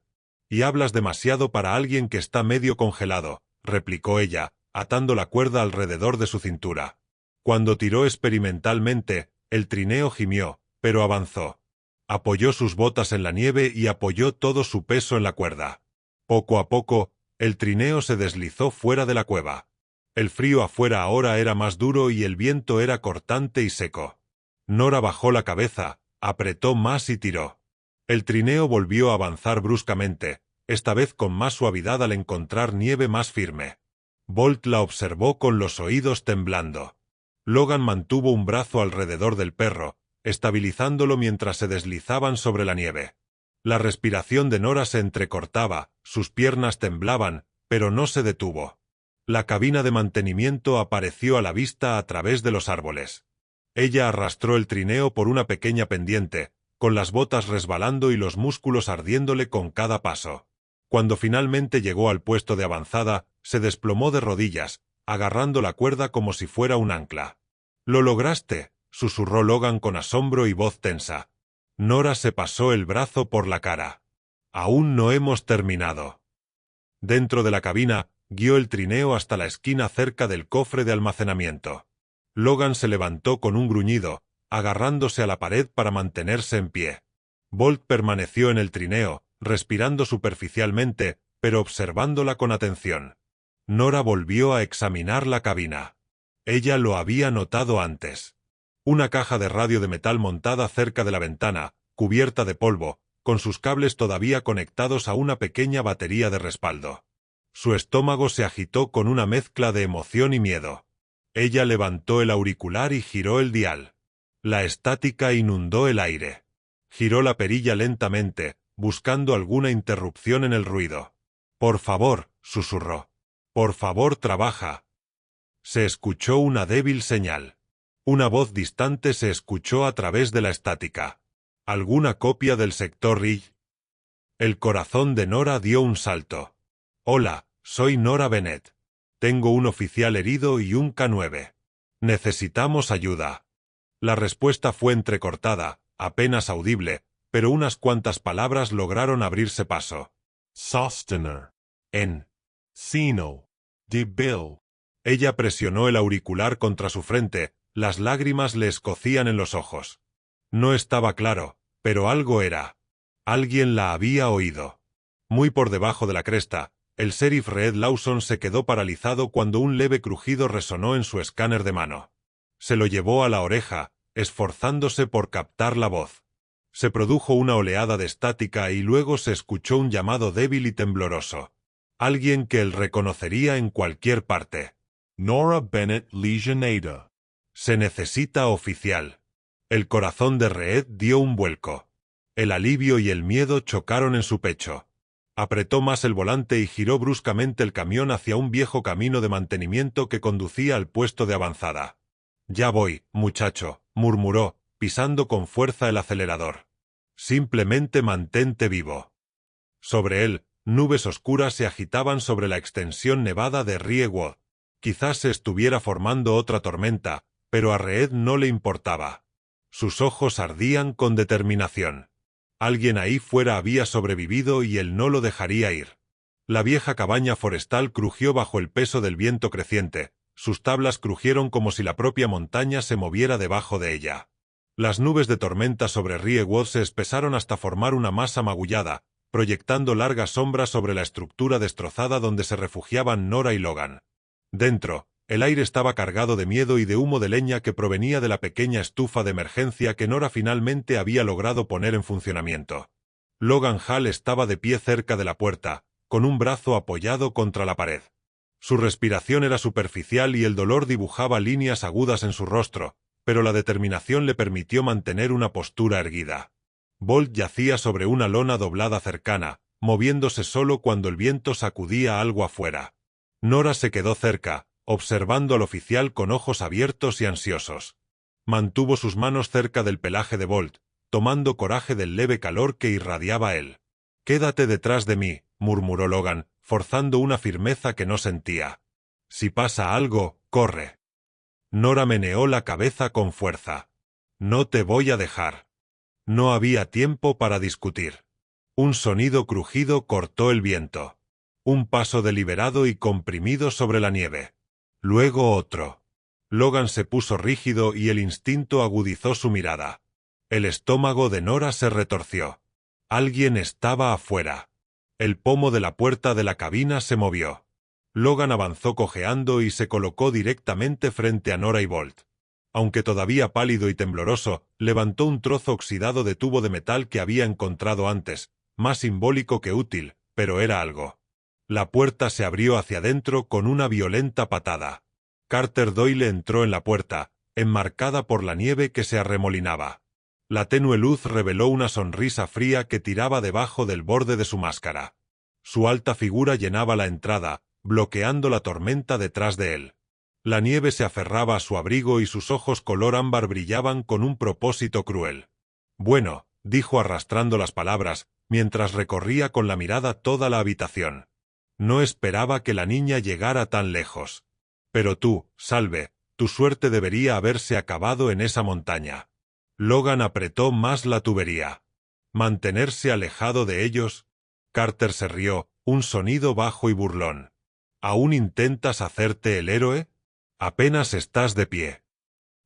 A: «Y hablas demasiado para alguien que está medio congelado», replicó ella, atando la cuerda alrededor de su cintura. Cuando tiró experimentalmente, el trineo gimió, pero avanzó. Apoyó sus botas en la nieve y apoyó todo su peso en la cuerda. Poco a poco, el trineo se deslizó fuera de la cueva. El frío afuera ahora era más duro y el viento era cortante y seco. Nora bajó la cabeza, apretó más y tiró. El trineo volvió a avanzar bruscamente, esta vez con más suavidad al encontrar nieve más firme. Bolt la observó con los oídos temblando. Logan mantuvo un brazo alrededor del perro, estabilizándolo mientras se deslizaban sobre la nieve. La respiración de Nora se entrecortaba, sus piernas temblaban, pero no se detuvo. La cabina de mantenimiento apareció a la vista a través de los árboles. Ella arrastró el trineo por una pequeña pendiente, con las botas resbalando y los músculos ardiéndole con cada paso. Cuando finalmente llegó al puesto de avanzada, se desplomó de rodillas, agarrando la cuerda como si fuera un ancla. «¡Lo lograste!», susurró Logan con asombro y voz tensa. Nora se pasó el brazo por la cara. «Aún no hemos terminado». Dentro de la cabina, guió el trineo hasta la esquina cerca del cofre de almacenamiento. Logan se levantó con un gruñido, agarrándose a la pared para mantenerse en pie. Bolt permaneció en el trineo, respirando superficialmente, pero observándola con atención. Nora volvió a examinar la cabina. Ella lo había notado antes. Una caja de radio de metal montada cerca de la ventana, cubierta de polvo, con sus cables todavía conectados a una pequeña batería de respaldo. Su estómago se agitó con una mezcla de emoción y miedo. Ella levantó el auricular y giró el dial. La estática inundó el aire. Giró la perilla lentamente, buscando alguna interrupción en el ruido. «Por favor», susurró. «Por favor, trabaja». Se escuchó una débil señal. Una voz distante se escuchó a través de la estática. «¿Alguna copia del sector Ridge?» El corazón de Nora dio un salto. «Hola, soy Nora Bennett. Tengo un oficial herido y un K9. Necesitamos ayuda». La respuesta fue entrecortada, apenas audible, pero unas cuantas palabras lograron abrirse paso.
B: Sostener.
A: En.
B: Sino. De Bill.
A: Ella presionó el auricular contra su frente, las lágrimas le escocían en los ojos. No estaba claro, pero algo era. Alguien la había oído. Muy por debajo de la cresta, el sheriff Red Lawson se quedó paralizado cuando un leve crujido resonó en su escáner de mano. Se lo llevó a la oreja, esforzándose por captar la voz. Se produjo una oleada de estática y luego se escuchó un llamado débil y tembloroso. Alguien que él reconocería en cualquier parte.
B: Nora Bennett Legionnaire.
A: «Se necesita oficial». El corazón de Reed dio un vuelco. El alivio y el miedo chocaron en su pecho. Apretó más el volante y giró bruscamente el camión hacia un viejo camino de mantenimiento que conducía al puesto de avanzada. «Ya voy, muchacho», murmuró, pisando con fuerza el acelerador. «Simplemente mantente vivo». Sobre él, nubes oscuras se agitaban sobre la extensión nevada de Riewood. Quizás se estuviera formando otra tormenta, pero a Reed no le importaba. Sus ojos ardían con determinación. Alguien ahí fuera había sobrevivido y él no lo dejaría ir. La vieja cabaña forestal crujió bajo el peso del viento creciente. Sus tablas crujieron como si la propia montaña se moviera debajo de ella. Las nubes de tormenta sobre Riewood se espesaron hasta formar una masa magullada, proyectando largas sombras sobre la estructura destrozada donde se refugiaban Nora y Logan. Dentro, el aire estaba cargado de miedo y de humo de leña que provenía de la pequeña estufa de emergencia que Nora finalmente había logrado poner en funcionamiento. Logan Hall estaba de pie cerca de la puerta, con un brazo apoyado contra la pared. Su respiración era superficial y el dolor dibujaba líneas agudas en su rostro, pero la determinación le permitió mantener una postura erguida. Bolt yacía sobre una lona doblada cercana, moviéndose solo cuando el viento sacudía algo afuera. Nora se quedó cerca, observando al oficial con ojos abiertos y ansiosos. Mantuvo sus manos cerca del pelaje de Bolt, tomando coraje del leve calor que irradiaba él. «Quédate detrás de mí», murmuró Logan, forzando una firmeza que no sentía. «Si pasa algo, corre». Nora meneó la cabeza con fuerza. «No te voy a dejar». No había tiempo para discutir. Un sonido crujido cortó el viento. Un paso deliberado y comprimido sobre la nieve. Luego otro. Logan se puso rígido y el instinto agudizó su mirada. El estómago de Nora se retorció. Alguien estaba afuera. El pomo de la puerta de la cabina se movió. Logan avanzó cojeando y se colocó directamente frente a Nora y Bolt. Aunque todavía pálido y tembloroso, levantó un trozo oxidado de tubo de metal que había encontrado antes, más simbólico que útil, pero era algo. La puerta se abrió hacia adentro con una violenta patada. Carter Doyle entró en la puerta, enmarcada por la nieve que se arremolinaba. La tenue luz reveló una sonrisa fría que tiraba debajo del borde de su máscara. Su alta figura llenaba la entrada, bloqueando la tormenta detrás de él. La nieve se aferraba a su abrigo y sus ojos color ámbar brillaban con un propósito cruel. Bueno, dijo arrastrando las palabras, mientras recorría con la mirada toda la habitación. No esperaba que la niña llegara tan lejos. Pero tú, Salve, tu suerte debería haberse acabado en esa montaña. Logan apretó más la tubería. ¿Mantenerse alejado de ellos? Carter se rió, un sonido bajo y burlón. ¿Aún intentas hacerte el héroe? Apenas estás de pie.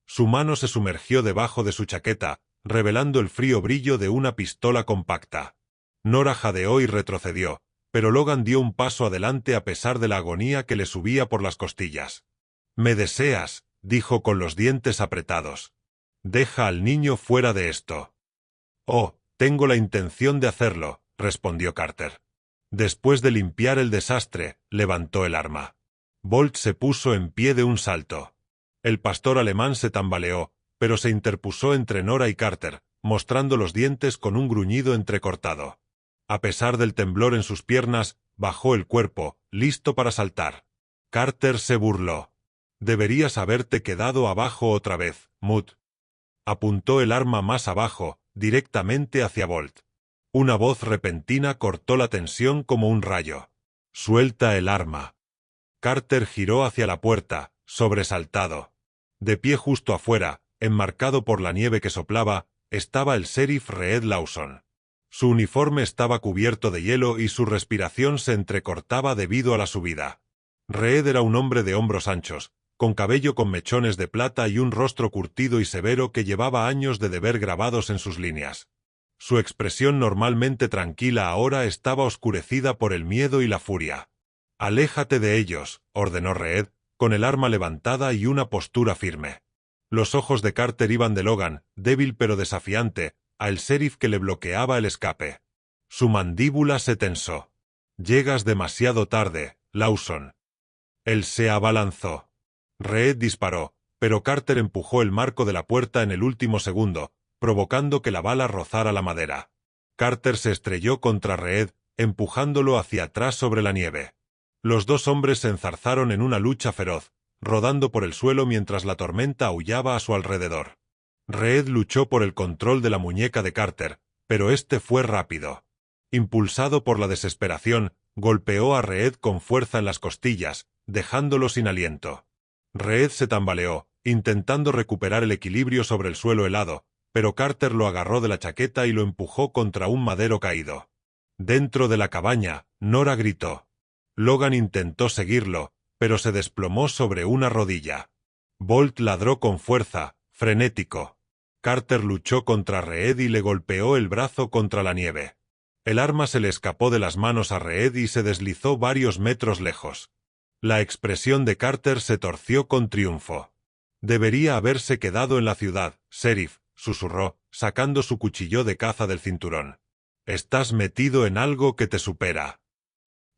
A: Su mano se sumergió debajo de su chaqueta, revelando el frío brillo de una pistola compacta. Nora jadeó y retrocedió, pero Logan dio un paso adelante a pesar de la agonía que le subía por las costillas. «¿Me deseas?», dijo con los dientes apretados. «Deja al niño fuera de esto». «Oh, tengo la intención de hacerlo», respondió Carter. Después de limpiar el desastre, levantó el arma. Bolt se puso en pie de un salto. El pastor alemán se tambaleó, pero se interpuso entre Nora y Carter, mostrando los dientes con un gruñido entrecortado. A pesar del temblor en sus piernas, bajó el cuerpo, listo para saltar. Carter se burló. «Deberías haberte quedado abajo otra vez, Mud». Apuntó el arma más abajo, directamente hacia Bolt. Una voz repentina cortó la tensión como un rayo. «Suelta el arma». Carter giró hacia la puerta, sobresaltado. De pie justo afuera, enmarcado por la nieve que soplaba, estaba el sheriff Reed Lawson. Su uniforme estaba cubierto de hielo y su respiración se entrecortaba debido a la subida. Reed era un hombre de hombros anchos, con cabello con mechones de plata y un rostro curtido y severo que llevaba años de deber grabados en sus líneas. Su expresión normalmente tranquila ahora estaba oscurecida por el miedo y la furia. «Aléjate de ellos», ordenó Reed, con el arma levantada y una postura firme. Los ojos de Carter iban de Logan, débil pero desafiante, a el sheriff que le bloqueaba el escape. Su mandíbula se tensó. «Llegas demasiado tarde, Lawson». Él se abalanzó. Reed disparó, pero Carter empujó el marco de la puerta en el último segundo, provocando que la bala rozara la madera. Carter se estrelló contra Reed, empujándolo hacia atrás sobre la nieve. Los dos hombres se enzarzaron en una lucha feroz, rodando por el suelo mientras la tormenta aullaba a su alrededor. Reed luchó por el control de la muñeca de Carter, pero este fue rápido. Impulsado por la desesperación, golpeó a Reed con fuerza en las costillas, dejándolo sin aliento. Reed se tambaleó, intentando recuperar el equilibrio sobre el suelo helado, pero Carter lo agarró de la chaqueta y lo empujó contra un madero caído. Dentro de la cabaña, Nora gritó. Logan intentó seguirlo, pero se desplomó sobre una rodilla. Bolt ladró con fuerza, frenético. Carter luchó contra Reed y le golpeó el brazo contra la nieve. El arma se le escapó de las manos a Reed y se deslizó varios metros lejos. La expresión de Carter se torció con triunfo. «Debería haberse quedado en la ciudad, sheriff», susurró, sacando su cuchillo de caza del cinturón. «Estás metido en algo que te supera».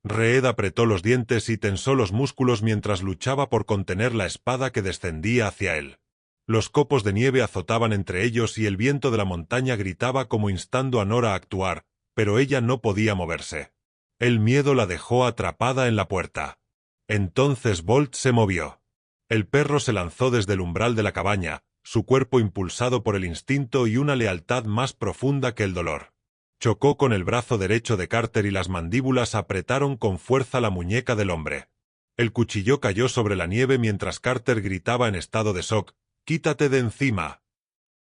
A: Reed apretó los dientes y tensó los músculos mientras luchaba por contener la espada que descendía hacia él. Los copos de nieve azotaban entre ellos y el viento de la montaña gritaba como instando a Nora a actuar, pero ella no podía moverse. El miedo la dejó atrapada en la puerta. Entonces Bolt se movió. El perro se lanzó desde el umbral de la cabaña, su cuerpo impulsado por el instinto y una lealtad más profunda que el dolor. Chocó con el brazo derecho de Carter y las mandíbulas apretaron con fuerza la muñeca del hombre. El cuchillo cayó sobre la nieve mientras Carter gritaba en estado de shock, «¡Quítate de encima!».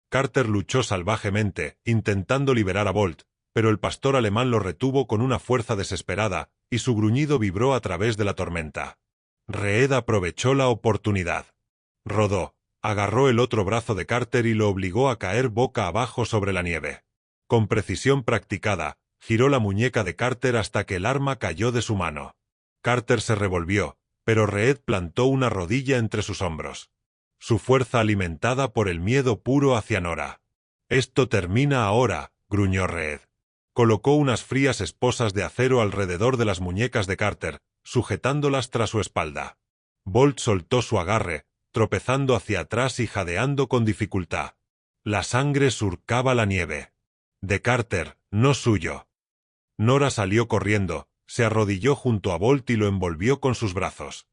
A: Carter luchó salvajemente, intentando liberar a Bolt, pero el pastor alemán lo retuvo con una fuerza desesperada, y su gruñido vibró a través de la tormenta. Reed aprovechó la oportunidad. Rodó, agarró el otro brazo de Carter y lo obligó a caer boca abajo sobre la nieve. Con precisión practicada, giró la muñeca de Carter hasta que el arma cayó de su mano. Carter se revolvió, pero Reed plantó una rodilla entre sus hombros. Su fuerza alimentada por el miedo puro hacia Nora. «Esto termina ahora», gruñó Reed. Colocó unas frías esposas de acero alrededor de las muñecas de Carter, sujetándolas tras su espalda. Bolt soltó su agarre, tropezando hacia atrás y jadeando con dificultad. La sangre surcaba la nieve. De Carter, no suyo. Nora salió corriendo, Se arrodilló junto a Bolt y lo envolvió con sus brazos.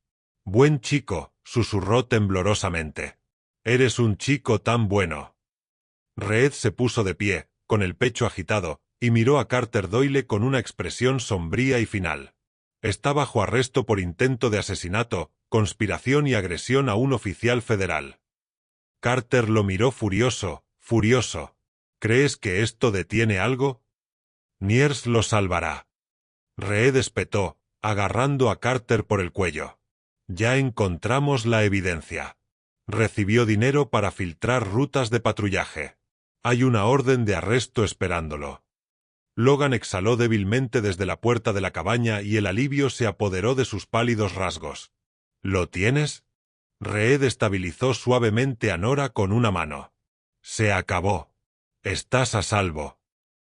A: «Buen chico», susurró temblorosamente. «Eres un chico tan bueno». Reed se puso de pie, con el pecho agitado, y miró a Carter Doyle con una expresión sombría y final. Está bajo arresto por intento de asesinato, conspiración y agresión a un oficial federal. Carter lo miró furioso. «¿Crees que esto detiene algo?» «Niers lo salvará». Reed espetó, agarrando a Carter por el cuello. «Ya encontramos la evidencia. Recibió dinero para filtrar rutas de patrullaje. Hay una orden de arresto esperándolo». Logan exhaló débilmente desde la puerta de la cabaña y el alivio se apoderó de sus pálidos rasgos. «¿Lo tienes?» Reed estabilizó suavemente a Nora con una mano. «Se acabó. Estás a salvo».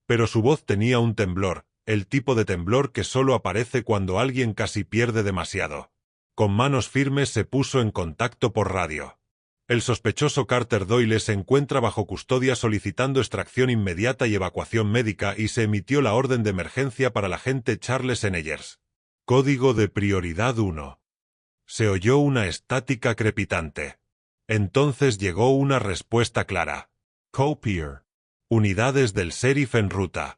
A: Pero su voz tenía un temblor, el tipo de temblor que solo aparece cuando alguien casi pierde demasiado. Con manos firmes se puso en contacto por radio. El sospechoso Carter Doyle se encuentra bajo custodia solicitando extracción inmediata y evacuación médica y se emitió la orden de emergencia para el agente Charles Enellers. Código de prioridad 1. Se oyó una estática crepitante. Entonces llegó una respuesta clara.
B: Copier.
A: Unidades del sheriff en ruta.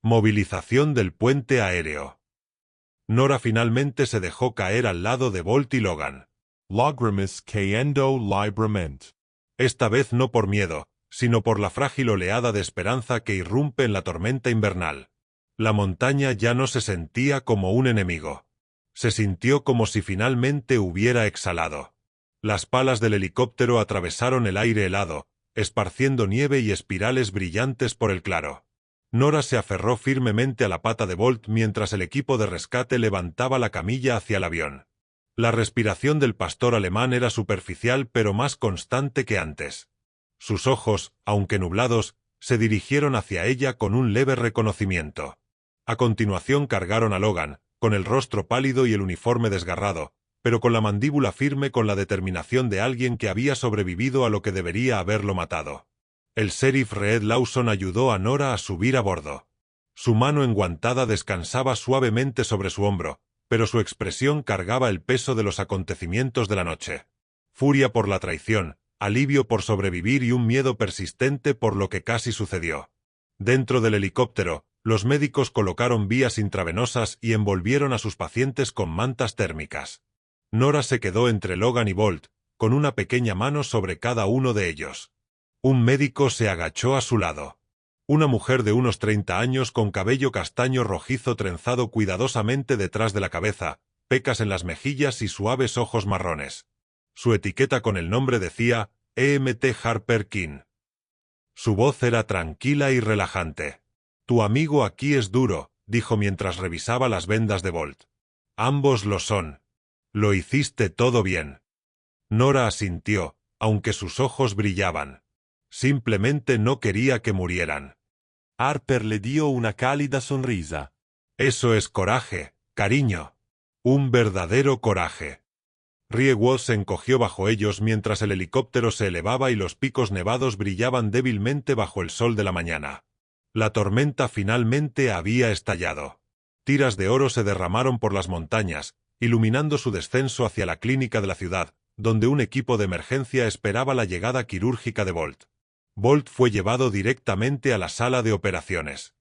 A: Movilización del puente aéreo. Nora finalmente se dejó caer al lado de Bolt y Logan.
B: Logrimus caendo librament.
A: Esta vez no por miedo, sino por la frágil oleada de esperanza que irrumpe en la tormenta invernal. La montaña ya no se sentía como un enemigo. Se sintió como si finalmente hubiera exhalado. Las palas del helicóptero atravesaron el aire helado, esparciendo nieve y espirales brillantes por el claro. Nora se aferró firmemente a la pata de Bolt mientras el equipo de rescate levantaba la camilla hacia el avión. La respiración del pastor alemán era superficial pero más constante que antes. Sus ojos, aunque nublados, se dirigieron hacia ella con un leve reconocimiento. A continuación cargaron a Logan, con el rostro pálido y el uniforme desgarrado, pero con la mandíbula firme con la determinación de alguien que había sobrevivido a lo que debería haberlo matado. El sheriff Reed Lawson ayudó a Nora a subir a bordo. Su mano enguantada descansaba suavemente sobre su hombro, pero su expresión cargaba el peso de los acontecimientos de la noche. Furia por la traición, alivio por sobrevivir y un miedo persistente por lo que casi sucedió. Dentro del helicóptero, los médicos colocaron vías intravenosas y envolvieron a sus pacientes con mantas térmicas. Nora se quedó entre Logan y Bolt, con una pequeña mano sobre cada uno de ellos. Un médico se agachó a su lado. Una mujer de unos 30 años con cabello castaño rojizo trenzado cuidadosamente detrás de la cabeza, pecas en las mejillas y suaves ojos marrones. Su etiqueta con el nombre decía E.M.T. Harper King. Su voz era tranquila y relajante. «Tu amigo aquí es duro», dijo mientras revisaba las vendas de Bolt. «Ambos lo son. Lo hiciste todo bien». Nora asintió, aunque sus ojos brillaban. Simplemente no quería que murieran.
B: Harper le dio una cálida sonrisa.
A: «Eso es coraje, cariño. Un verdadero coraje». Riewolf se encogió bajo ellos mientras el helicóptero se elevaba y los picos nevados brillaban débilmente bajo el sol de la mañana. La tormenta finalmente había estallado. Tiras de oro se derramaron por las montañas, iluminando su descenso hacia la clínica de la ciudad, donde un equipo de emergencia esperaba la llegada quirúrgica de Bolt. Bolt fue llevado directamente a la sala de operaciones.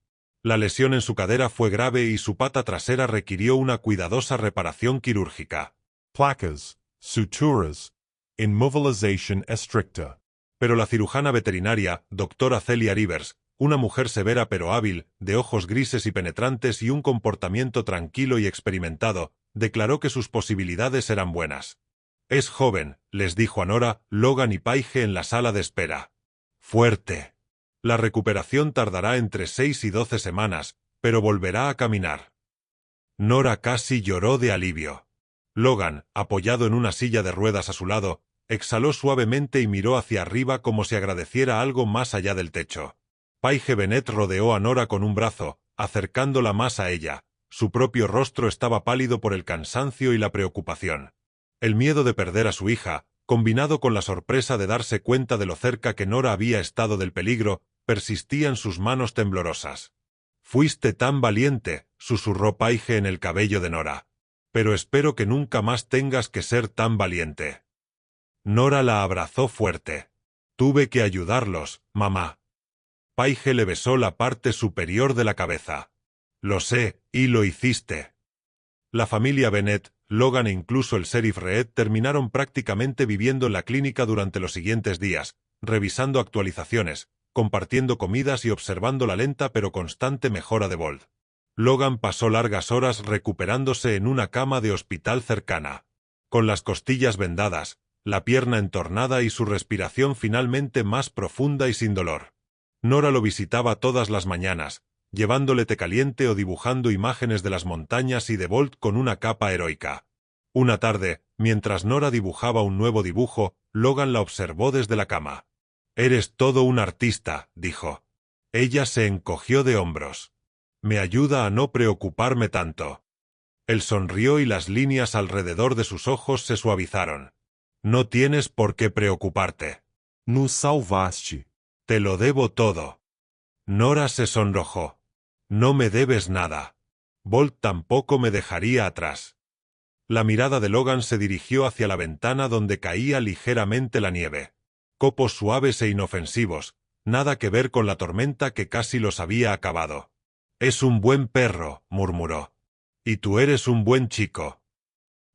A: La lesión en su cadera fue grave y su pata trasera requirió una cuidadosa reparación quirúrgica.
B: Placas, suturas, immovilización estricta.
A: Pero la cirujana veterinaria, doctora Celia Rivers, una mujer severa pero hábil, de ojos grises y penetrantes y un comportamiento tranquilo y experimentado, declaró que sus posibilidades eran buenas. «Es joven», les dijo a Nora, Logan y Paige en la sala de espera. «Fuerte. La recuperación tardará entre 6 y 12 semanas, pero volverá a caminar». Nora casi lloró de alivio. Logan, apoyado en una silla de ruedas a su lado, exhaló suavemente y miró hacia arriba como si agradeciera algo más allá del techo. Paige Bennett rodeó a Nora con un brazo, acercándola más a ella. Su propio rostro estaba pálido por el cansancio y la preocupación. El miedo de perder a su hija, combinado con la sorpresa de darse cuenta de lo cerca que Nora había estado del peligro, persistía en sus manos temblorosas. Fuiste tan valiente, susurró Paige en el cabello de Nora. Pero espero que nunca más tengas que ser tan valiente. Nora la abrazó fuerte. Tuve que ayudarlos, mamá. Paige le besó la parte superior de la cabeza. Lo sé, y lo hiciste. La familia Bennett, Logan e incluso el sheriff Reed terminaron prácticamente viviendo en la clínica durante los siguientes días, revisando actualizaciones, compartiendo comidas y observando la lenta pero constante mejora de Bolt. Logan pasó largas horas recuperándose en una cama de hospital cercana. Con las costillas vendadas, la pierna entornada y su respiración finalmente más profunda y sin dolor. Nora lo visitaba todas las mañanas, llevándole té caliente o dibujando imágenes de las montañas y de Bolt con una capa heroica. Una tarde, mientras Nora dibujaba un nuevo dibujo, Logan la observó desde la cama. «Eres todo un artista», dijo. Ella se encogió de hombros. «Me ayuda a no preocuparme tanto». Él sonrió y las líneas alrededor de sus ojos se suavizaron. «No tienes por qué preocuparte.
B: Nos salvaste.
A: Te lo debo todo». Nora se sonrojó. «No me debes nada. Bolt tampoco me dejaría atrás». La mirada de Logan se dirigió hacia la ventana donde caía ligeramente la nieve. Copos suaves e inofensivos, nada que ver con la tormenta que casi los había acabado. «Es un buen perro», murmuró. «Y tú eres un buen chico».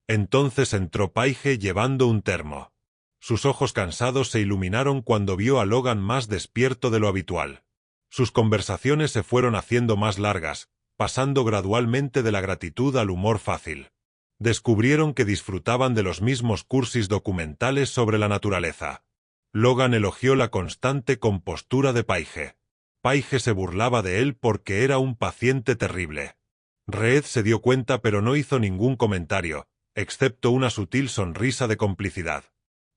A: Entonces entró Paige llevando un termo. Sus ojos cansados se iluminaron cuando vio a Logan más despierto de lo habitual. Sus conversaciones se fueron haciendo más largas, pasando gradualmente de la gratitud al humor fácil. Descubrieron que disfrutaban de los mismos cursis documentales sobre la naturaleza. Logan elogió la constante compostura de Paige. Paige se burlaba de él porque era un paciente terrible. Reed se dio cuenta pero no hizo ningún comentario, excepto una sutil sonrisa de complicidad.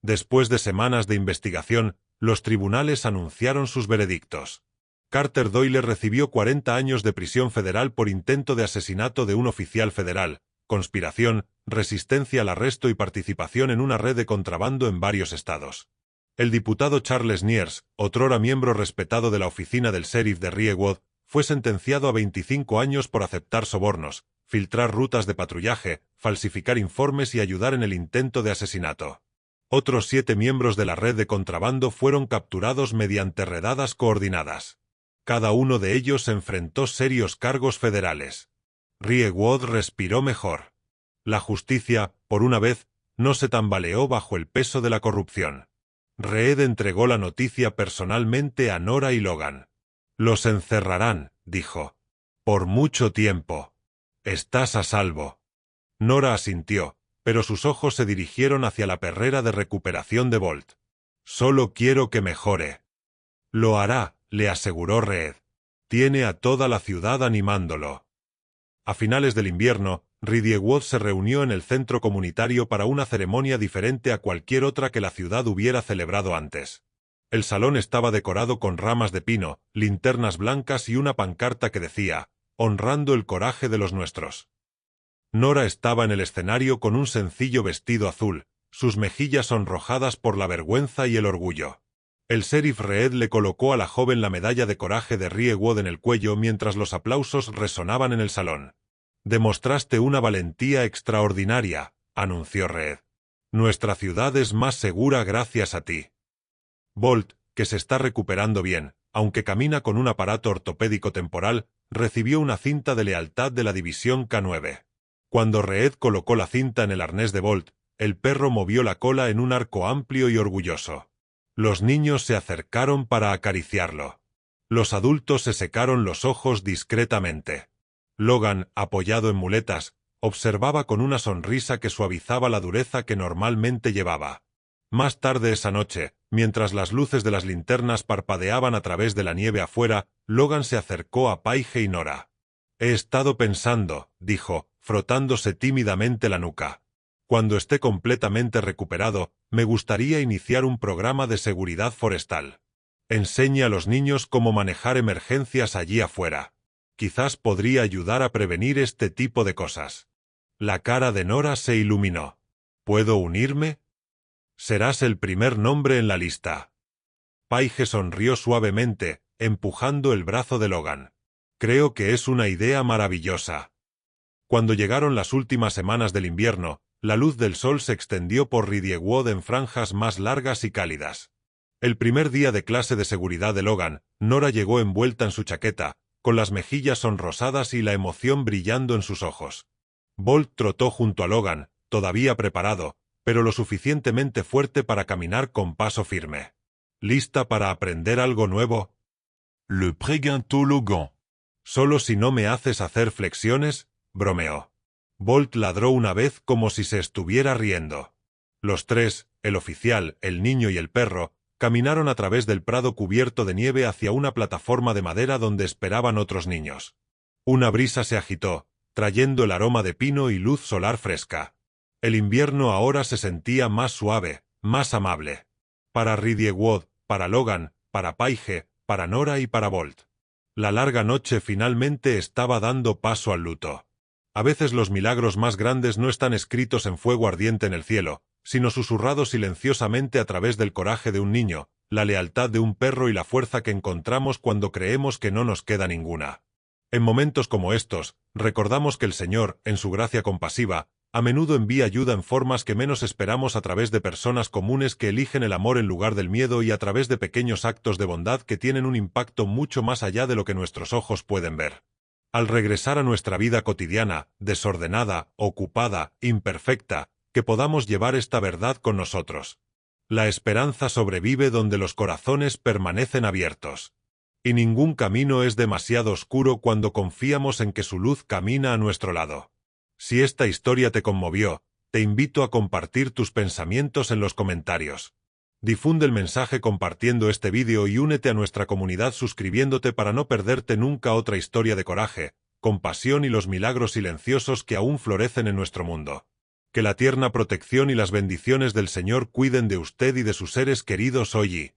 A: Después de semanas de investigación, los tribunales anunciaron sus veredictos. Carter Doyle recibió 40 años de prisión federal por intento de asesinato de un oficial federal, conspiración, resistencia al arresto y participación en una red de contrabando en varios estados. El diputado Charles Niers, otrora miembro respetado de la oficina del sheriff de Riewood, fue sentenciado a 25 años por aceptar sobornos, filtrar rutas de patrullaje, falsificar informes y ayudar en el intento de asesinato. Otros 7 miembros de la red de contrabando fueron capturados mediante redadas coordinadas. Cada uno de ellos enfrentó serios cargos federales. Riewood respiró mejor. La justicia, por una vez, no se tambaleó bajo el peso de la corrupción. Reed entregó la noticia personalmente a Nora y Logan. «Los encerrarán», dijo. «Por mucho tiempo. Estás a salvo». Nora asintió, pero sus ojos se dirigieron hacia la perrera de recuperación de Bolt. «Solo quiero que mejore». «Lo hará», le aseguró Reed. «Tiene a toda la ciudad animándolo». A finales del invierno, Riewood se reunió en el centro comunitario para una ceremonia diferente a cualquier otra que la ciudad hubiera celebrado antes. El salón estaba decorado con ramas de pino, linternas blancas y una pancarta que decía, «Honrando el coraje de los nuestros». Nora estaba en el escenario con un sencillo vestido azul, sus mejillas sonrojadas por la vergüenza y el orgullo. El sheriff Reed le colocó a la joven la medalla de coraje de Riewood en el cuello mientras los aplausos resonaban en el salón. «Demostraste una valentía extraordinaria», anunció Reed. «Nuestra ciudad es más segura gracias a ti». Bolt, que se está recuperando bien, aunque camina con un aparato ortopédico temporal, recibió una cinta de lealtad de la División K9. Cuando Reed colocó la cinta en el arnés de Bolt, el perro movió la cola en un arco amplio y orgulloso. Los niños se acercaron para acariciarlo. Los adultos se secaron los ojos discretamente. Logan, apoyado en muletas, observaba con una sonrisa que suavizaba la dureza que normalmente llevaba. Más tarde esa noche, mientras las luces de las linternas parpadeaban a través de la nieve afuera, Logan se acercó a Paige y Nora. «He estado pensando», dijo, frotándose tímidamente la nuca. «Cuando esté completamente recuperado, me gustaría iniciar un programa de seguridad forestal. Enseñe a los niños cómo manejar emergencias allí afuera. Quizás podría ayudar a prevenir este tipo de cosas». La cara de Nora se iluminó. «¿Puedo unirme? Serás el primer nombre en la lista». Paige sonrió suavemente, empujando el brazo de Logan. Creo que es una idea maravillosa. Cuando llegaron las últimas semanas del invierno, la luz del sol se extendió por Ridgewood en franjas más largas y cálidas. El primer día de clase de seguridad de Logan, Nora llegó envuelta en su chaqueta, con las mejillas sonrosadas y la emoción brillando en sus ojos. Bolt trotó junto a Logan, todavía preparado, pero lo suficientemente fuerte para caminar con paso firme. ¿Lista para aprender algo nuevo?
B: Le preguntó Logan.
A: Solo si no me haces hacer flexiones, bromeó. Bolt ladró una vez como si se estuviera riendo. Los tres, el oficial, el niño y el perro, caminaron a través del prado cubierto de nieve hacia una plataforma de madera donde esperaban otros niños. Una brisa se agitó, trayendo el aroma de pino y luz solar fresca. El invierno ahora se sentía más suave, más amable. Para Ridgewood, para Logan, para Paige, para Nora y para Bolt. La larga noche finalmente estaba dando paso al luto. A veces los milagros más grandes no están escritos en fuego ardiente en el cielo, sino susurrados silenciosamente a través del coraje de un niño, la lealtad de un perro y la fuerza que encontramos cuando creemos que no nos queda ninguna. En momentos como estos, recordamos que el Señor, en su gracia compasiva, a menudo envía ayuda en formas que menos esperamos a través de personas comunes que eligen el amor en lugar del miedo y a través de pequeños actos de bondad que tienen un impacto mucho más allá de lo que nuestros ojos pueden ver. Al regresar a nuestra vida cotidiana, desordenada, ocupada, imperfecta, que podamos llevar esta verdad con nosotros. La esperanza sobrevive donde los corazones permanecen abiertos. Y ningún camino es demasiado oscuro cuando confiamos en que su luz camina a nuestro lado. Si esta historia te conmovió, te invito a compartir tus pensamientos en los comentarios. Difunde el mensaje compartiendo este vídeo y únete a nuestra comunidad suscribiéndote para no perderte nunca otra historia de coraje, compasión y los milagros silenciosos que aún florecen en nuestro mundo. Que la tierna protección y las bendiciones del Señor cuiden de usted y de sus seres queridos hoy y